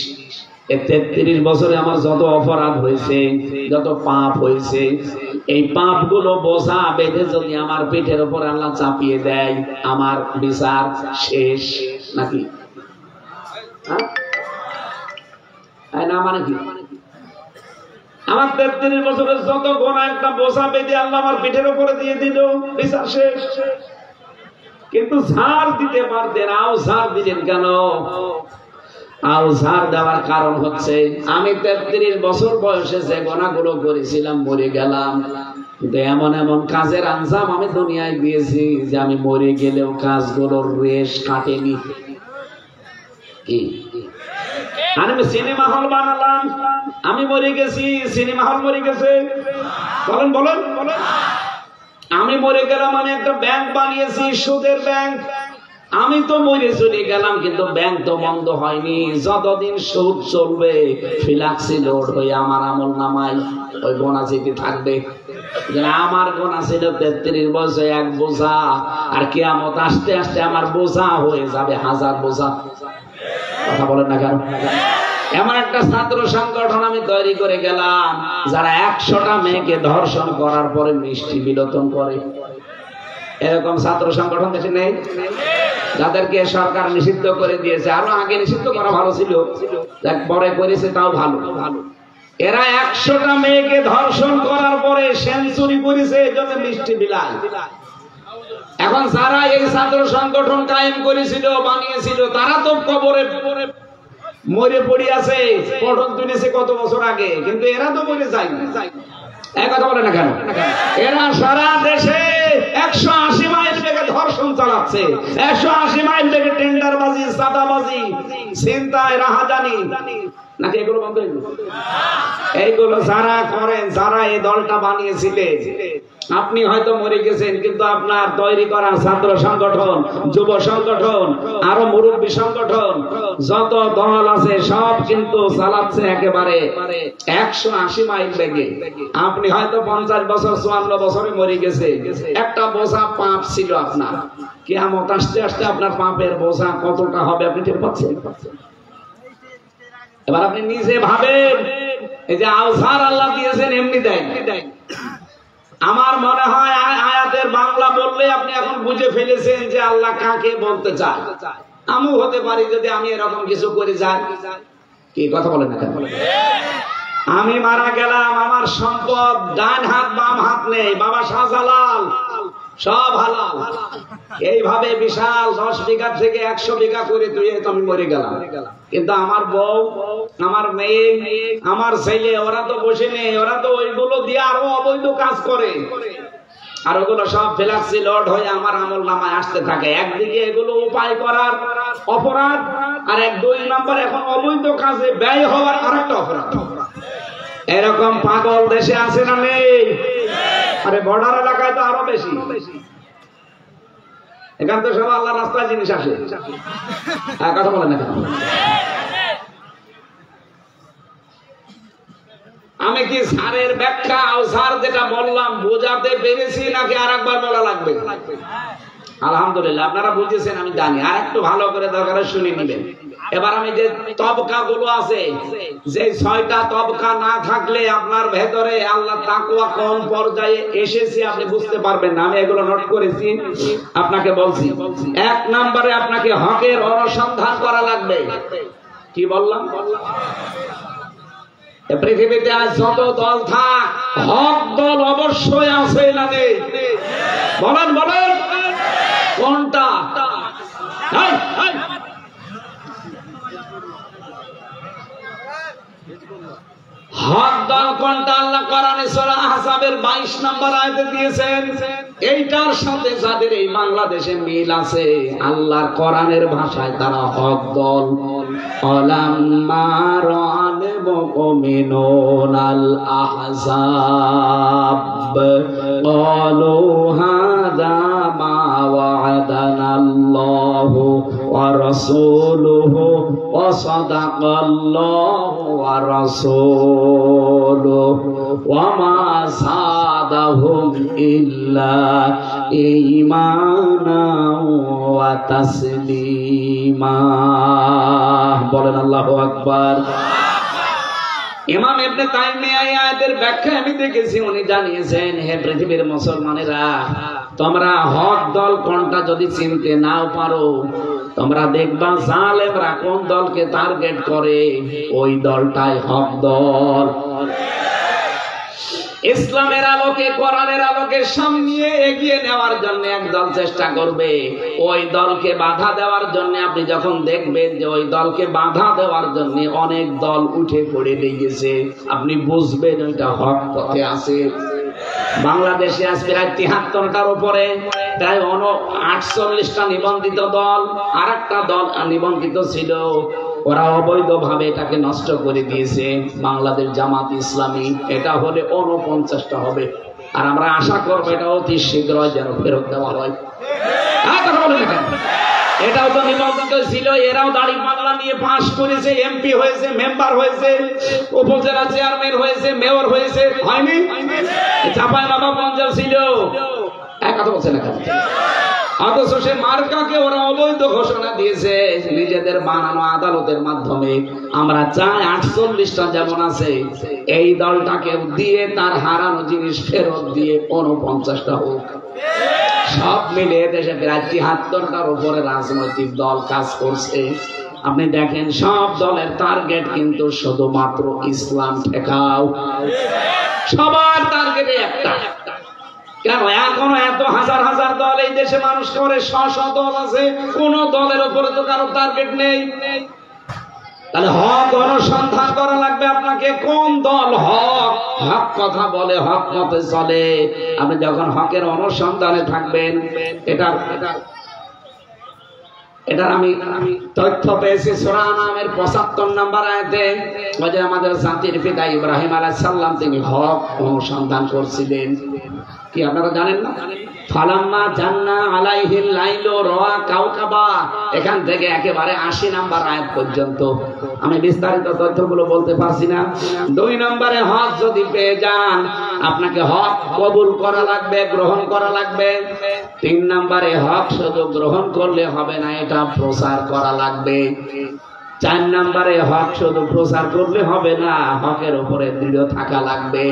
এই 33 বছরে আমার যত অপরাধ হয়েছে, যত পাপ হয়েছে, এই পাপগুলো বোঝা বেঁধে যদি আমার পেটের উপর আল্লাহ চাপিয়ে দেয়, আমার বিচার শেষ নাকি? না মানে কি? আমার 33 বছরের যত গুনাহ একটা বোঝা বেঁধে আল্লাহ আমার পিঠের উপরে দিয়ে দিল, বিচার শেষ। কিন্তু ঝাড় দিতে পারতেন, আও ঝাড় দিলেন কেন? আও ঝাড় দেওয়ার কারণ হচ্ছে আমি 33 বছর বয়সে যে গুনাহগুলো করেছিলাম মরে গেলাম, কিন্তু এমন এমন কাজের আঞ্জাম আমি দুনিয়ায় দিয়েছি যে আমি মরে গেলেও কাজগুলোর রেশ কাটেনি। কি আমি সিনেমা হল বানালাম, আমি মরে গেছি, সিনেমা হল মরে গেছে? বলেন বলেন বলেন। আমি মরে গেলাম, আমি একটা ব্যাংক বানিয়েছি, সুদের ব্যাংক, আমি তো মরে চলে গেলাম, কিন্তু ব্যাংক তো বন্ধ হয়নি। যতদিন সুদ চলবে ফিলাক্সি লোড হয়ে আমার আমল নামায় ওই গোনা চেপে থাকবে। আমার গোনা ছিল 33 বছর 1 বোঝা, আর কিয়ামত আসতে আসতে আমার বোঝা হয়ে যাবে 1000 বোঝা। কথা বলেন না কেন? এমন একটা ছাত্র সংগঠন আমি তৈরি করে গেলাম যারা 100টা মেয়েকে ধর্ষণ করার পরে মিষ্টি বিলোপন করে। এরকম ছাত্র সংগঠন দেশে নেই, যাদেরকে সরকার নিষিদ্ধ করে দিয়েছে। আরো আগে নিষিদ্ধ করা ভালো ছিল, পরে করেছে তাও ভালো। এরা 100টা মেয়েকে ধর্ষণ করার পরে সেঞ্চুরি করেছে, এই জন্য মিষ্টি বিলায়। এখন যারা এই ছাত্র সংগঠন কায়েম করেছিল, বানিয়েছিল, তারা তো কবরে মরে পড়ে আছে, পঠন তুলেছে কত বছর আগে, কিন্তু এরা তো মরে যায়নি। এক কথা বলে না কেন? এরা সারা দেশে 180 মাইল বেগে ধর্ষণ চালাচ্ছে, 180 মাইল বেগে টেন্ডারবাজি, চাঁদাবাজি, ছিনতাই, রাহাজানি। নাকি এগুলো বন্ধ হয়ে গেল? এইগুলো যারা করেন, যারা এই দলটা বানিয়েছিলেন, আপনি হয়তো মরে গেছেন, কিন্তু আপনার তৈরি করা ছাত্র সংগঠন, যুব সংগঠন, আরো মুরব্বী সংগঠন, যত দল আছে সব কিন্তু চালাচ্ছে একেবারে 180 মাইল বেগে। আপনি হয়তো 50 বছর 54 বছরে মরে গেছে, একটা বোঝা পাপ ছিল আপনার। কিয়ামত আসতে আসতে আপনার পাপের বোঝা কতটা হবে আপনি ঠিক পাচ্ছেন? এবার আপনি নিজে ভাবেন, এই যে আওসার আল্লাহ দিয়েছেন এমনি দেন। আমার মনে হয় আয়াতের বাংলা বললে আপনি এখন বুঝে ফেলেছেন যে আল্লাহ কাকে বলতে চায়। আমিও হতে পারি যদি আমি এরকম কিছু করে যাই। কি কথা বলেন না কেন? আমি মারা গেলাম, আমার সম্পদ ডান হাত বাম হাত নেই, বাবা শাহজালাল সব হালাল। এইভাবে বিশাল 10 বিঘা থেকে 100 বিঘা করে তুই আমি মরে গেলাম, কিন্তু আমার বউ, আমার মেয়ে, আমার ছেলে, ওরা তো বসে নেই, ওরা তো ওইগুলো দিয়ে আরো অবৈধ কাজ করে, আর ওগুলো সব ফ্ল্যাক্সি লোড হয়ে আমার আমল নামায় আসতে থাকে। একদিকে এগুলো উপায় করার অপরাধ, আর 2 নম্বর এখন অবৈধ কাজে ব্যয় হওয়ার আরেকটা অপরাধ। এরকম পাগল দেশে আছে না নেই? আরে বর্ডার এলাকায় তো আরো বেশি। এখান তো সব আল্লাহ রাস্তায় জিনিস আসে। কথা বলেন না কেন? আমি কি স্যারের ব্যাখ্যা স্যার যেটা বললাম বোঝাতে পেরেছি নাকি আর একবার বলা লাগবে? আলহামদুলিল্লাহ আপনারা বুঝেছেন, আমি জানি। আর একটু ভালো করে দরকার শুনে নেবেন। এবার আমি যে তবকা গুলো আছে, যে 6টা তবকা না থাকলে আপনার ভেতরে আল্লাহ তাকওয়া কোন পর্যায়ে এসেছে আপনি বুঝতে পারবেন না। আমি এগুলো নোট করেছি, আপনাকে বলছি। 1 নম্বরে আপনাকে হকের অনুসন্ধান করা লাগবে। কি বললাম? পৃথিবীতে আজ যত দল থাক, হক দল অবশ্যই আছে না নেই? বলেন বলেন কোনটা? হক দল কোনটা? আল্লাহ কোরআনে সূরা আহজাবের 22 নম্বর আয়াতে দিয়েছেন। এইটার সাথে যাদের এই বাংলাদেশে মিল আছে, আল্লাহর কোরআনের ভাষায় তারা হক দল। আলাম্মা রাআল মুমিনুনাল আহজাব ক্বালু হাযা মা ওয়া'আদানাল্লাহু ওয়া রাসূলুহু ওয়া সাদাকাল্লাহু ওয়া রাসূলুহু ওয়া মা যাদাহুম ইল্লা ঈমানা ওয়া তাসলিমা। বলেন আল্লাহু আকবার। ইমাম ইবনে তাইমিয়া এই আয়াতের ব্যাখ্যা আমি দেখেছি, উনি জানিয়েছেন, হে পৃথিবীর মুসলমানেরা, তোমরা হক দল কোনটা যদি চিনতে নাও পারো, তোমরা দেখবা জালেমরা কোন দলকে টার্গেট করে, ওই দলটাই হক দল। ইসলামের আলোকে, কোরআনের আলোকে সামনে এগিয়ে নেওয়ার জন্য একদল চেষ্টা করবে। ওই দলকে বাধা দেওয়ার জন্য আপনি যখন দেখবেন যে ওই দলকে বাধা দেওয়ার জন্য অনেক দল উঠে পড়ে লেগেছে, আপনি বুঝবেন ওইটা হক পথে আছে। বাংলাদেশে আজ প্রায় ৭৩টার উপরে প্রায় ৪৮টা নিবন্ধিত দল, আর একটা দল নিবন্ধিত ছিল, ওরা অবৈধভাবে এটাকে নষ্ট করে দিয়েছে। বাংলাদেশ জামাত ইসলামী, এটা হলে ৪৯টা হবে, আর আমরা আশা করবো এটা অতি শীঘ্রই যেন ফেরত দেওয়া হয়। এটাও তো নিবন্ধিত ছিল, এরাও দাড়ি পাল্লা নিয়ে পাস করেছে, এমপি হয়েছে, মেম্বার হয়েছে, উপজেলা চেয়ারম্যান হয়েছে, মেয়র হয়েছে, হয়নি? চাপাই নবাবগঞ্জেও ছিল, এক কথা বলছে না, অথচ সে মার্কাকে ওরা অবৈধ ঘোষণা দিয়েছে নিজেদের বানানো আদালতের মাধ্যমে। আমরা চাই ৪৮টা যেমন আছে, এই দলটাকে দিয়ে তার হারানো জিনিস ফেরত দিয়ে ৪৯টা হোক। সব মিলে দেশে প্রায় ৭৩টার উপরে রাজনৈতিক দল কাজ করছে। আপনি দেখেন সব দলের টার্গেট কিন্তু শুধুমাত্র ইসলাম ঠেকাও, সবার টার্গেট একটা। কেন এখনো এত হাজার হাজার দল এই দেশে মানুষ করে, শ দল আছে, কোন দলের উপরে তো কারো টার্গেট নেই। তাহলে হক অনুসন্ধান করা লাগবে আপনাকে, কোন দল হক হক কথা বলে, হক মতে চলে। আপনি যখন হকের অনুসন্ধানে থাকবেন, এটার আমি তথ্য পেয়েছি সূরা আনামের ৭৫ নম্বর আয়াতে। ওই যে আমাদের জাতির পিতা ইব্রাহিম আলাইহিস সালাম, তিনি হক অনুসন্ধান করছিলেন, কি আপনারা জানেন না? ফালাম্মা জান্না আলাইহিল লাইলু রাআ কাওকাবা, এখান থেকে একেবারে ৮০ নম্বর আয়াত পর্যন্ত। আমি বিস্তারিত তথ্যগুলো বলতে পারছি না। ২ নম্বরে হক যদি পেয়ে যান, আপনাকে হক কবুল করা লাগবে, গ্রহণ করা লাগবে। ৩ নম্বরে হক শুধু গ্রহণ করলে হবে না, এটা প্রচার করা লাগবে। ৪ নম্বরে হক শুধু প্রচার করলে হবে না, হকের উপরে দৃঢ় থাকা লাগবে।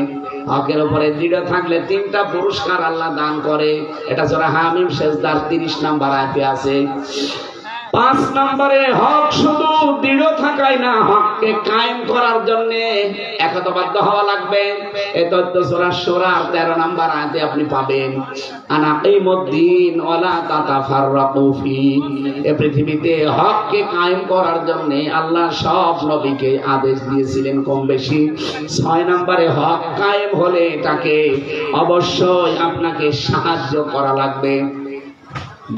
হকের উপরে দৃঢ় থাকলে ৩টা পুরস্কার আল্লাহ দান করে। এটা সূরা হামিম সেজদার ৩০ নম্বর আয়াতে আছে। ৫ নম্বরে হক শুধু দৃঢ় থাকাই না, হককে কায়েম করার জন্য একতাবদ্ধ হওয়া লাগবে। এই তথ্য সূরা শূরার ১৩ নম্বর আয়াতে আপনি পাবেন। আনাকিমুদ্দিন ওয়ালা তাতাফাররাকু ফি, এই পৃথিবীতে হককে কায়েম করার জন্য আল্লাহ সব নবীকে আদেশ দিয়েছিলেন কম বেশি। ৬ নম্বরে হক কায়েম হলে এটাকে অবশ্যই আপনাকে সাহায্য করা লাগবে।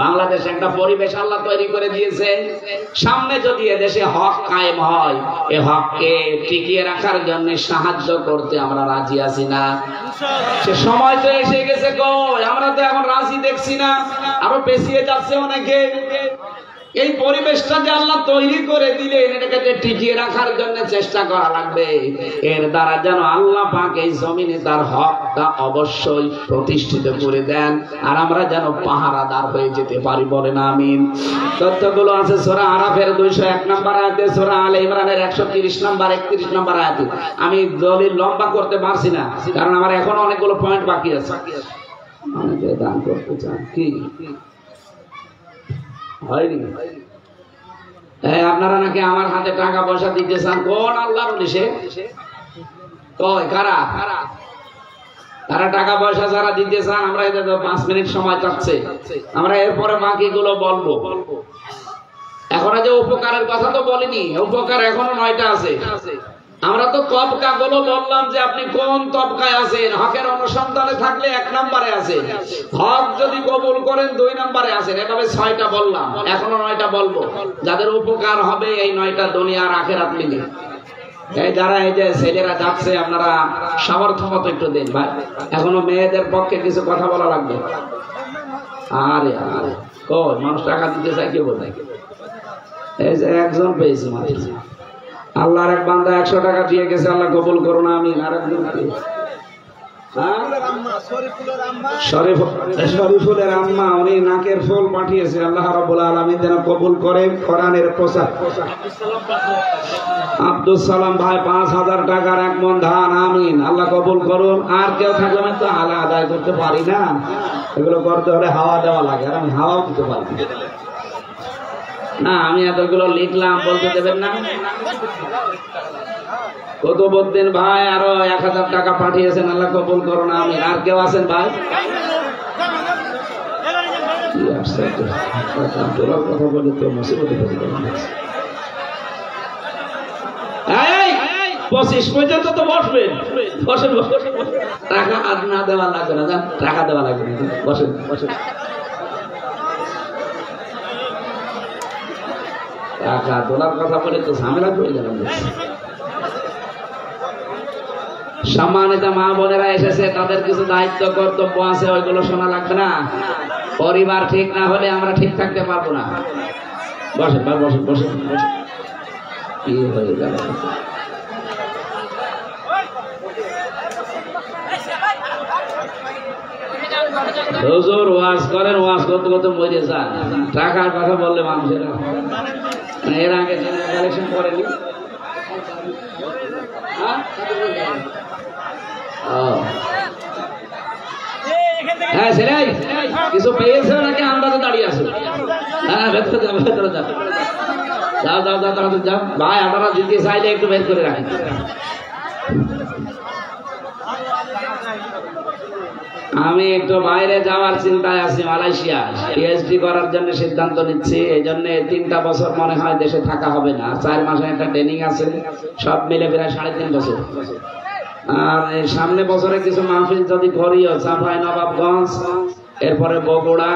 বাংলাদেশে একটা পরিবেশ আল্লাহ তৈরি করে দিয়েছে, সামনে যদি এদেশে হক কায়েম হয়, এ হককে টিকিয়ে রাখার জন্য সাহায্য করতে আমরা রাজি আছি না? সে সময় তো এসে গেছে, কই আমরা তো এখন রাজি দেখছি না, আরো পেছিয়ে যাচ্ছে অনেকে। এই পরিবেশটা যে আল্লাহ তৈরি করে দিলেন, এটাকে টিকিয়ে রাখার জন্য চেষ্টা করা লাগবে। এর দ্বারা যেন আল্লাহ পাক এই জমিনে তার হকটা অবশ্যই প্রতিষ্ঠিত করে দেন, আর আমরা যেন পাহারাদার হয়ে যেতে পারি, বলেন আমিন। তথ্যগুলো আছে সূরা আরাফের ২০১ নম্বর আয়াতে, সূরা আলে ইমরানের ১৩০ নম্বর ৩১ নম্বর আয়াতে। আমি দলিল লম্বা করতে পারছি না, কারণ আমার এখনো অনেকগুলো পয়েন্ট বাকি আছে। অনেকে দান করতে চান, কি হয়নি? আপনারা নাকি আমার হাতে টাকা পয়সা দিতে চান, কোন আল্লাহর ওলি সে? কয় কারা? তারা টাকা পয়সা যারা দিতে চান, আমরা এদের ৫ মিনিট সময় চাচ্ছে, আমরা এরপরে বাকিগুলো বলবো। এখন যে উপকারের কথা তো বলিনি, উপকার এখনো ৯টা আছে। আমরা তো তবকা গুলো বললাম যে আপনি কোন তবকায় আছেন। হকের অনুসন্ধানে থাকলে ১ নম্বরে আছেন, হক যদি কবুল করেন ২ নম্বরে আছেন। এভাবে ৬টা বললাম, এখনো ৯টা বলবো, যাদের উপকার হবে এই ৯টা দুনিয়া আর আখিরাত মিলে। এই যারা এই যে ছেলেরা যাচ্ছে, আপনারা সামর্থ্য মতো একটু দেন ভাই, এখনো মেয়েদের পক্ষে কিছু কথা বলা লাগবে। আরে আরে কই মানুষ টাকা দিতে চাই, কেউ বলে এই যে একজন পেয়েছি মাত্র, আল্লাহর এক বান্দা ১০০ টাকা দিয়ে গেছে, আল্লাহ কবুল করুন আমিন। আর একজন শরীফুলের আম্মা, উনি নাকের ফুল পাঠিয়েছে, আল্লাহ রাব্বুল আলামিন যেন কবুল করেন। কোরআনের প্রচার আব্দুল সালাম ভাই ৫০০০ টাকার ১ মণ ধান, আমিন, আল্লাহ কবুল করুন। আর কেউ থাকলে আমি তো হালা আদায় করতে পারি না, এগুলো করতে হলে হাওয়া দেওয়া লাগে, আর আমি হাওয়াও দিতে পারি না। আমি এতগুলো লিখলাম, বলতে দেবেন না? কুতুবউদ্দিন ভাই আরো 1000 টাকা পাঠিয়েছেন, আল্লাহ কবুল করুন আমিন। আর কেউ আছেন ভাই? কথা বলে তো মুসিবতে পড়ে গেলাম। 25 পর্যন্ত তো বসবেন, বসেন টাকা আর না দেওয়া লাগবে না, টাকা দেওয়া লাগবে না, বসেন বসেন। টাকা তোলার কথা বলে তো ঝামেলা পড়ে গেলাম। সম্মানিত মা বোনেরা এসেছে, তাদের কিছু দায়িত্ব কর্তব্য আছে, ওইগুলো শোনা লাগবে না। পরিবার ঠিক না হলে আমরা ঠিক থাকতে পারবো না। বসেন বসেন বসেন বসেন। কি হয়ে গেল? হুজুর ওয়াজ করেন, ওয়াজ করতে করতে মরে যান। টাকার কথা বললে মানুষেরা এর আগে কালেকশন করেনি। হ্যাঁ সেটাই, কিছু পেয়েছে নাকি? আমরা তো দাঁড়িয়ে আছো। হ্যাঁ ভেতরে যাও, ভেতরে যাও, যাও যাও যাও তাড়াতাড়ি যাও। ভাই আপনারা দিতে চাইলে একটু বের করে রাখেন। আমি একটু বাইরে যাওয়ার চিন্তায় আছি, মালয়েশিয়া পিএইচডি করার জন্য সিদ্ধান্ত নিচ্ছি। এই জন্য 3টা বছর মনে হয় দেশে থাকা হবে না। 4 মাসে একটা ট্রেনিং আছে, সব মিলে প্রায় 3.5 বছর। আর সামনে বছরে কিছু মাহফিল যদি করিও, চাঁপাই নবাবগঞ্জ, এরপরে বগুড়া,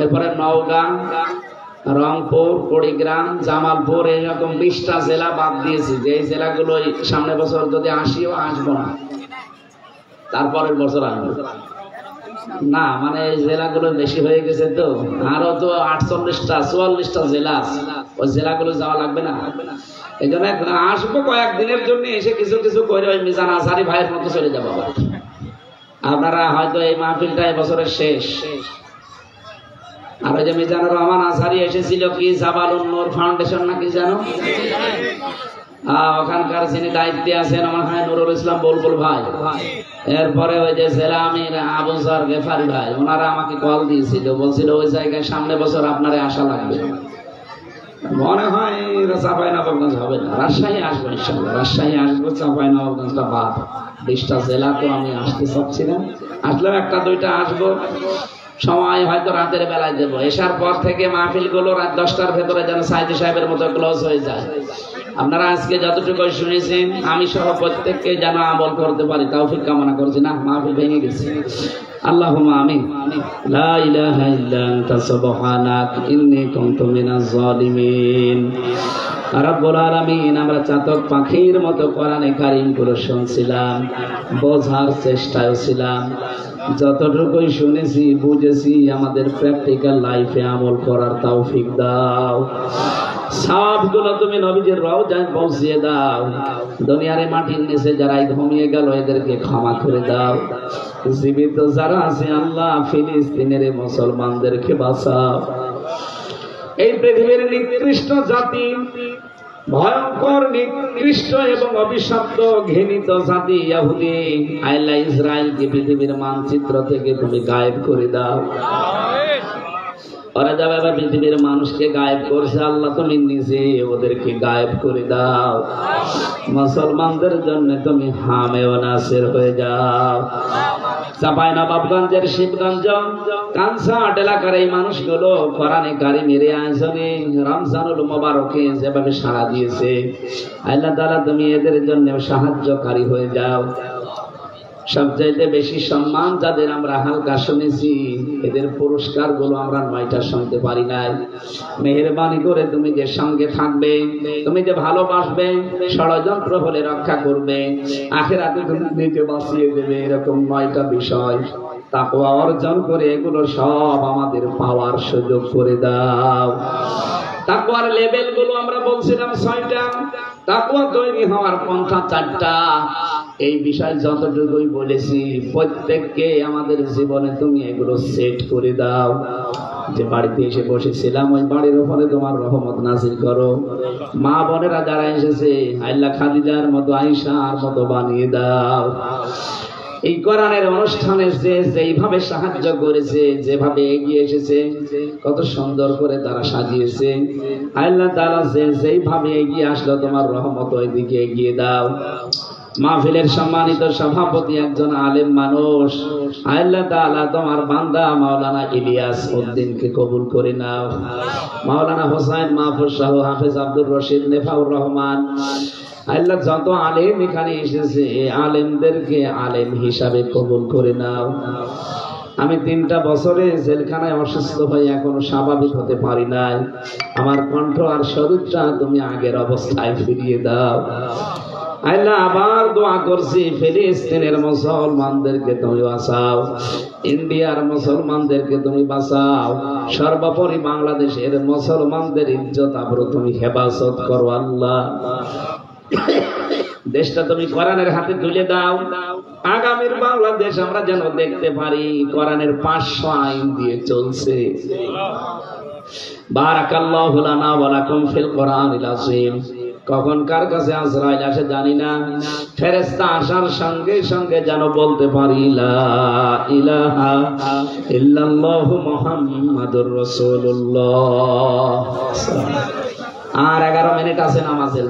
এরপরে নওগাঁ, রংপুর, কুড়িগ্রাম, জামালপুর, এইরকম 20টা জেলা বাদ দিয়েছি। যে এই জেলাগুলো সামনে বছর যদি আসিও আসবো না, তারপরের বছর আসবো না। মানে এই জেলাগুলো বেশি হয়ে গেছে তো, আরো তো 48টা 44টা জেলা, ওই জেলাগুলো যাওয়া লাগবে না। এই জন্য আসবো কয়েকদিনের জন্য, এসে কিছু কিছু করে ওই মিজান আসারি ভাইয়ের মতো চলে যাবো। আপনারা হয়তো এই মাহফিলটা এবছরের শেষ। আর ওই যে মিজানুর রহমান আসারি এসেছিল কি জাবালুন নূর ফাউন্ডেশন নাকি জানো? ওখানকার যিনি দায়িত্বে আছেন আমার হয় নুরুল ইসলাম বুলবুল ভাই, এরপরে ওই যে জেলা আমির আবু যর গেফারি ভাই, ওনারা আমাকে কল দিয়েছিল, বলছিল ওই জায়গায় সামনে বছর আপনারে আসা লাগবে। মনে হয় চাঁপাই নবাবগঞ্জ হবে না, রাজশাহী আসবো ইনশাআল্লাহ। রাজশাহী আসবো, চাঁপাই নবাবগঞ্জটা বাদ। 20টা জেলা তো আমি আসতে চাচ্ছি না, আসলেও 1টা 2টা আসবো। সময় হয়তো রাতের বেলায় দেবো। এসার পর থেকে মাহফিল গুলো রাত 10টার ভেতরে যেন সাইদি সাহেবের মতো ক্লোজ হয়ে যায়। আপনারা আজকে যতটুকু শুনেছেন আমি সহ প্রত্যেককে যেন আমল করতে পারি তৌফিক কামনা করছি। না মাহফিল ভেঙে গেছে, আল্লাহুম্মা আমিন। লা ইলাহা ইল্লা আনতা সুবহানাক ইন্নী কুনতু মিনাজ জালিমিন। রব্বুল আলামিন, আমরা চাতক পাখির মতো কোরআনে কারীম গুলো শুনছিলাম, বোঝার চেষ্টায় ছিলাম। যতটুকুই শুনেছি বুঝেছি, আমাদের প্র্যাকটিক্যাল লাইফে আমল করার তৌফিক দাও। সবগুলো তুমি নবীজির রওজায় পৌঁছিয়ে দাও। দুনিয়ার মাটির নিচে যারা ঘুমিয়ে গেল এদেরকে ক্ষমা করে দাও। জীবিত যারা আছে আল্লাহ ফিলিস্তিনের মুসলমানদেরকে বাঁচাও। এই পৃথিবীর নিকৃষ্ট জাতি, ভয়ঙ্কর নিকৃষ্ট এবং অভিশপ্ত ঘৃণিত জাতি ইহুদি, আল্লাহ ইসরায়েলকে পৃথিবীর মানচিত্র থেকে তুমি গায়েব করে দাও। ওরা যাবে আবার পৃথিবীর মানুষকে গায়েব করছে, আল্লাহ তুমি নিজে ওদেরকে গায়েব করে দাও। মুসলমানদের জন্য তুমি হামে ও নাসির হয়ে যাও। চাঁপাই নবাবগঞ্জের শিবগঞ্জ কানসাট এলাকার এই মানুষগুলো কোরআনে কারীমের আয়োজনে রমজানুল মুবারকে যেভাবে সাড়া দিয়েছে, আল্লাহ তাআলা তুমি এদের জন্য সাহায্যকারী হয়ে যাও। সবচাইতে বেশি সম্মান যাদের আমরা হালকা শুনেছি, এদের পুরস্কার গুলো আমরা 9টা শুনতে পারি নাই। মেহেরবানি করে তুমি যে সঙ্গে থাকবে, তুমি যে ভালোবাসবে, ষড়যন্ত্র হলে রক্ষা করবে, আখিরাতে তুমি নিজে বাঁচিয়ে দেবে, এরকম 9টা বিষয় তাকওয়া অর্জন করে এগুলো সব আমাদের পাওয়ার সুযোগ করে দাও। তাকওয়ার লেভেল গুলো আমরা বলছিলাম 6টা, তাকওয়া তৈরি হওয়ার পন্থা 4টা। এই বিষয় যতটুকুই বলেছি প্রত্যেককে আমাদের জীবনে তুমি এগুলো সেট করে দাও। যে বাড়িতে এসে বসেছিলাম ওই বাড়ির উপরে তোমার রহমত নাযিল করো। মা বোনেরা যারা এসেছে আল্লাহ খাদিজার মতো, আয়েশার মতো বানিয়ে দাও। এই কোরআনের অনুষ্ঠানে যে যেইভাবে সাহায্য করেছে, যেভাবে এগিয়ে এসেছে, কত সুন্দর করে তারা সাজিয়েছে। আল্লাহ তাআলা যে যেইভাবে এগিয়ে আসলো, তোমার রহমত ওইদিকে এগিয়ে দাও। মাহফিলের সম্মানিত সভাপতি একজন আলেম মানুষ, আল্লাহ তাআলা তোমার বান্দা মাওলানা ইলিয়াস উদ্দিনকে কবুল করে নাও। মাওলানা হোসেন মাহফুজ শাহ, হাফেজ আব্দুর রশিদ, নেফাউর রহমান, আল্লাহ যত আলেম এখানে এসেছে আলেমদেরকে আলেম হিসাবে কবুল করে নাও। আমি 3টা বছরে জেলখানায় অসুস্থ হয়ে এখনো স্বাভাবিক হতে পারি নাই। আমার কণ্ঠ আর শরীরটা তুমি আগের অবস্থায় ফিরিয়ে দাও। আল্লাহ আবার দোয়া করছি, ফিলিস্তিনের মুসলমানদেরকে তুমি বাঁচাও, ইন্ডিয়ার মুসলমানদেরকে তুমি বাঁচাও, সর্বোপরি বাংলাদেশের মুসলমানদের ইজ্জত আবরু তুমি হেফাজত করো। আল্লাহ দেশটা তুমি কোরআনের হাতে তুলে দাও। আগামীর বাংলাদেশ আমরা যেন দেখতে পারি কোরআনের 500 আইন দিয়ে চলছে। বারাকাল্লাহু লানা ওয়া লাকুম ফিল কোরআনিল আযীম। কখন কার কাছে আজরাইল আসে জানি না, ফেরেশতা আসার সঙ্গে সঙ্গে যেন বলতে পারি লা ইলাহা ইল্লাল্লাহু মুহাম্মাদুর রাসূলুল্লাহ। আর 11 মিনিট আছে নামাজের।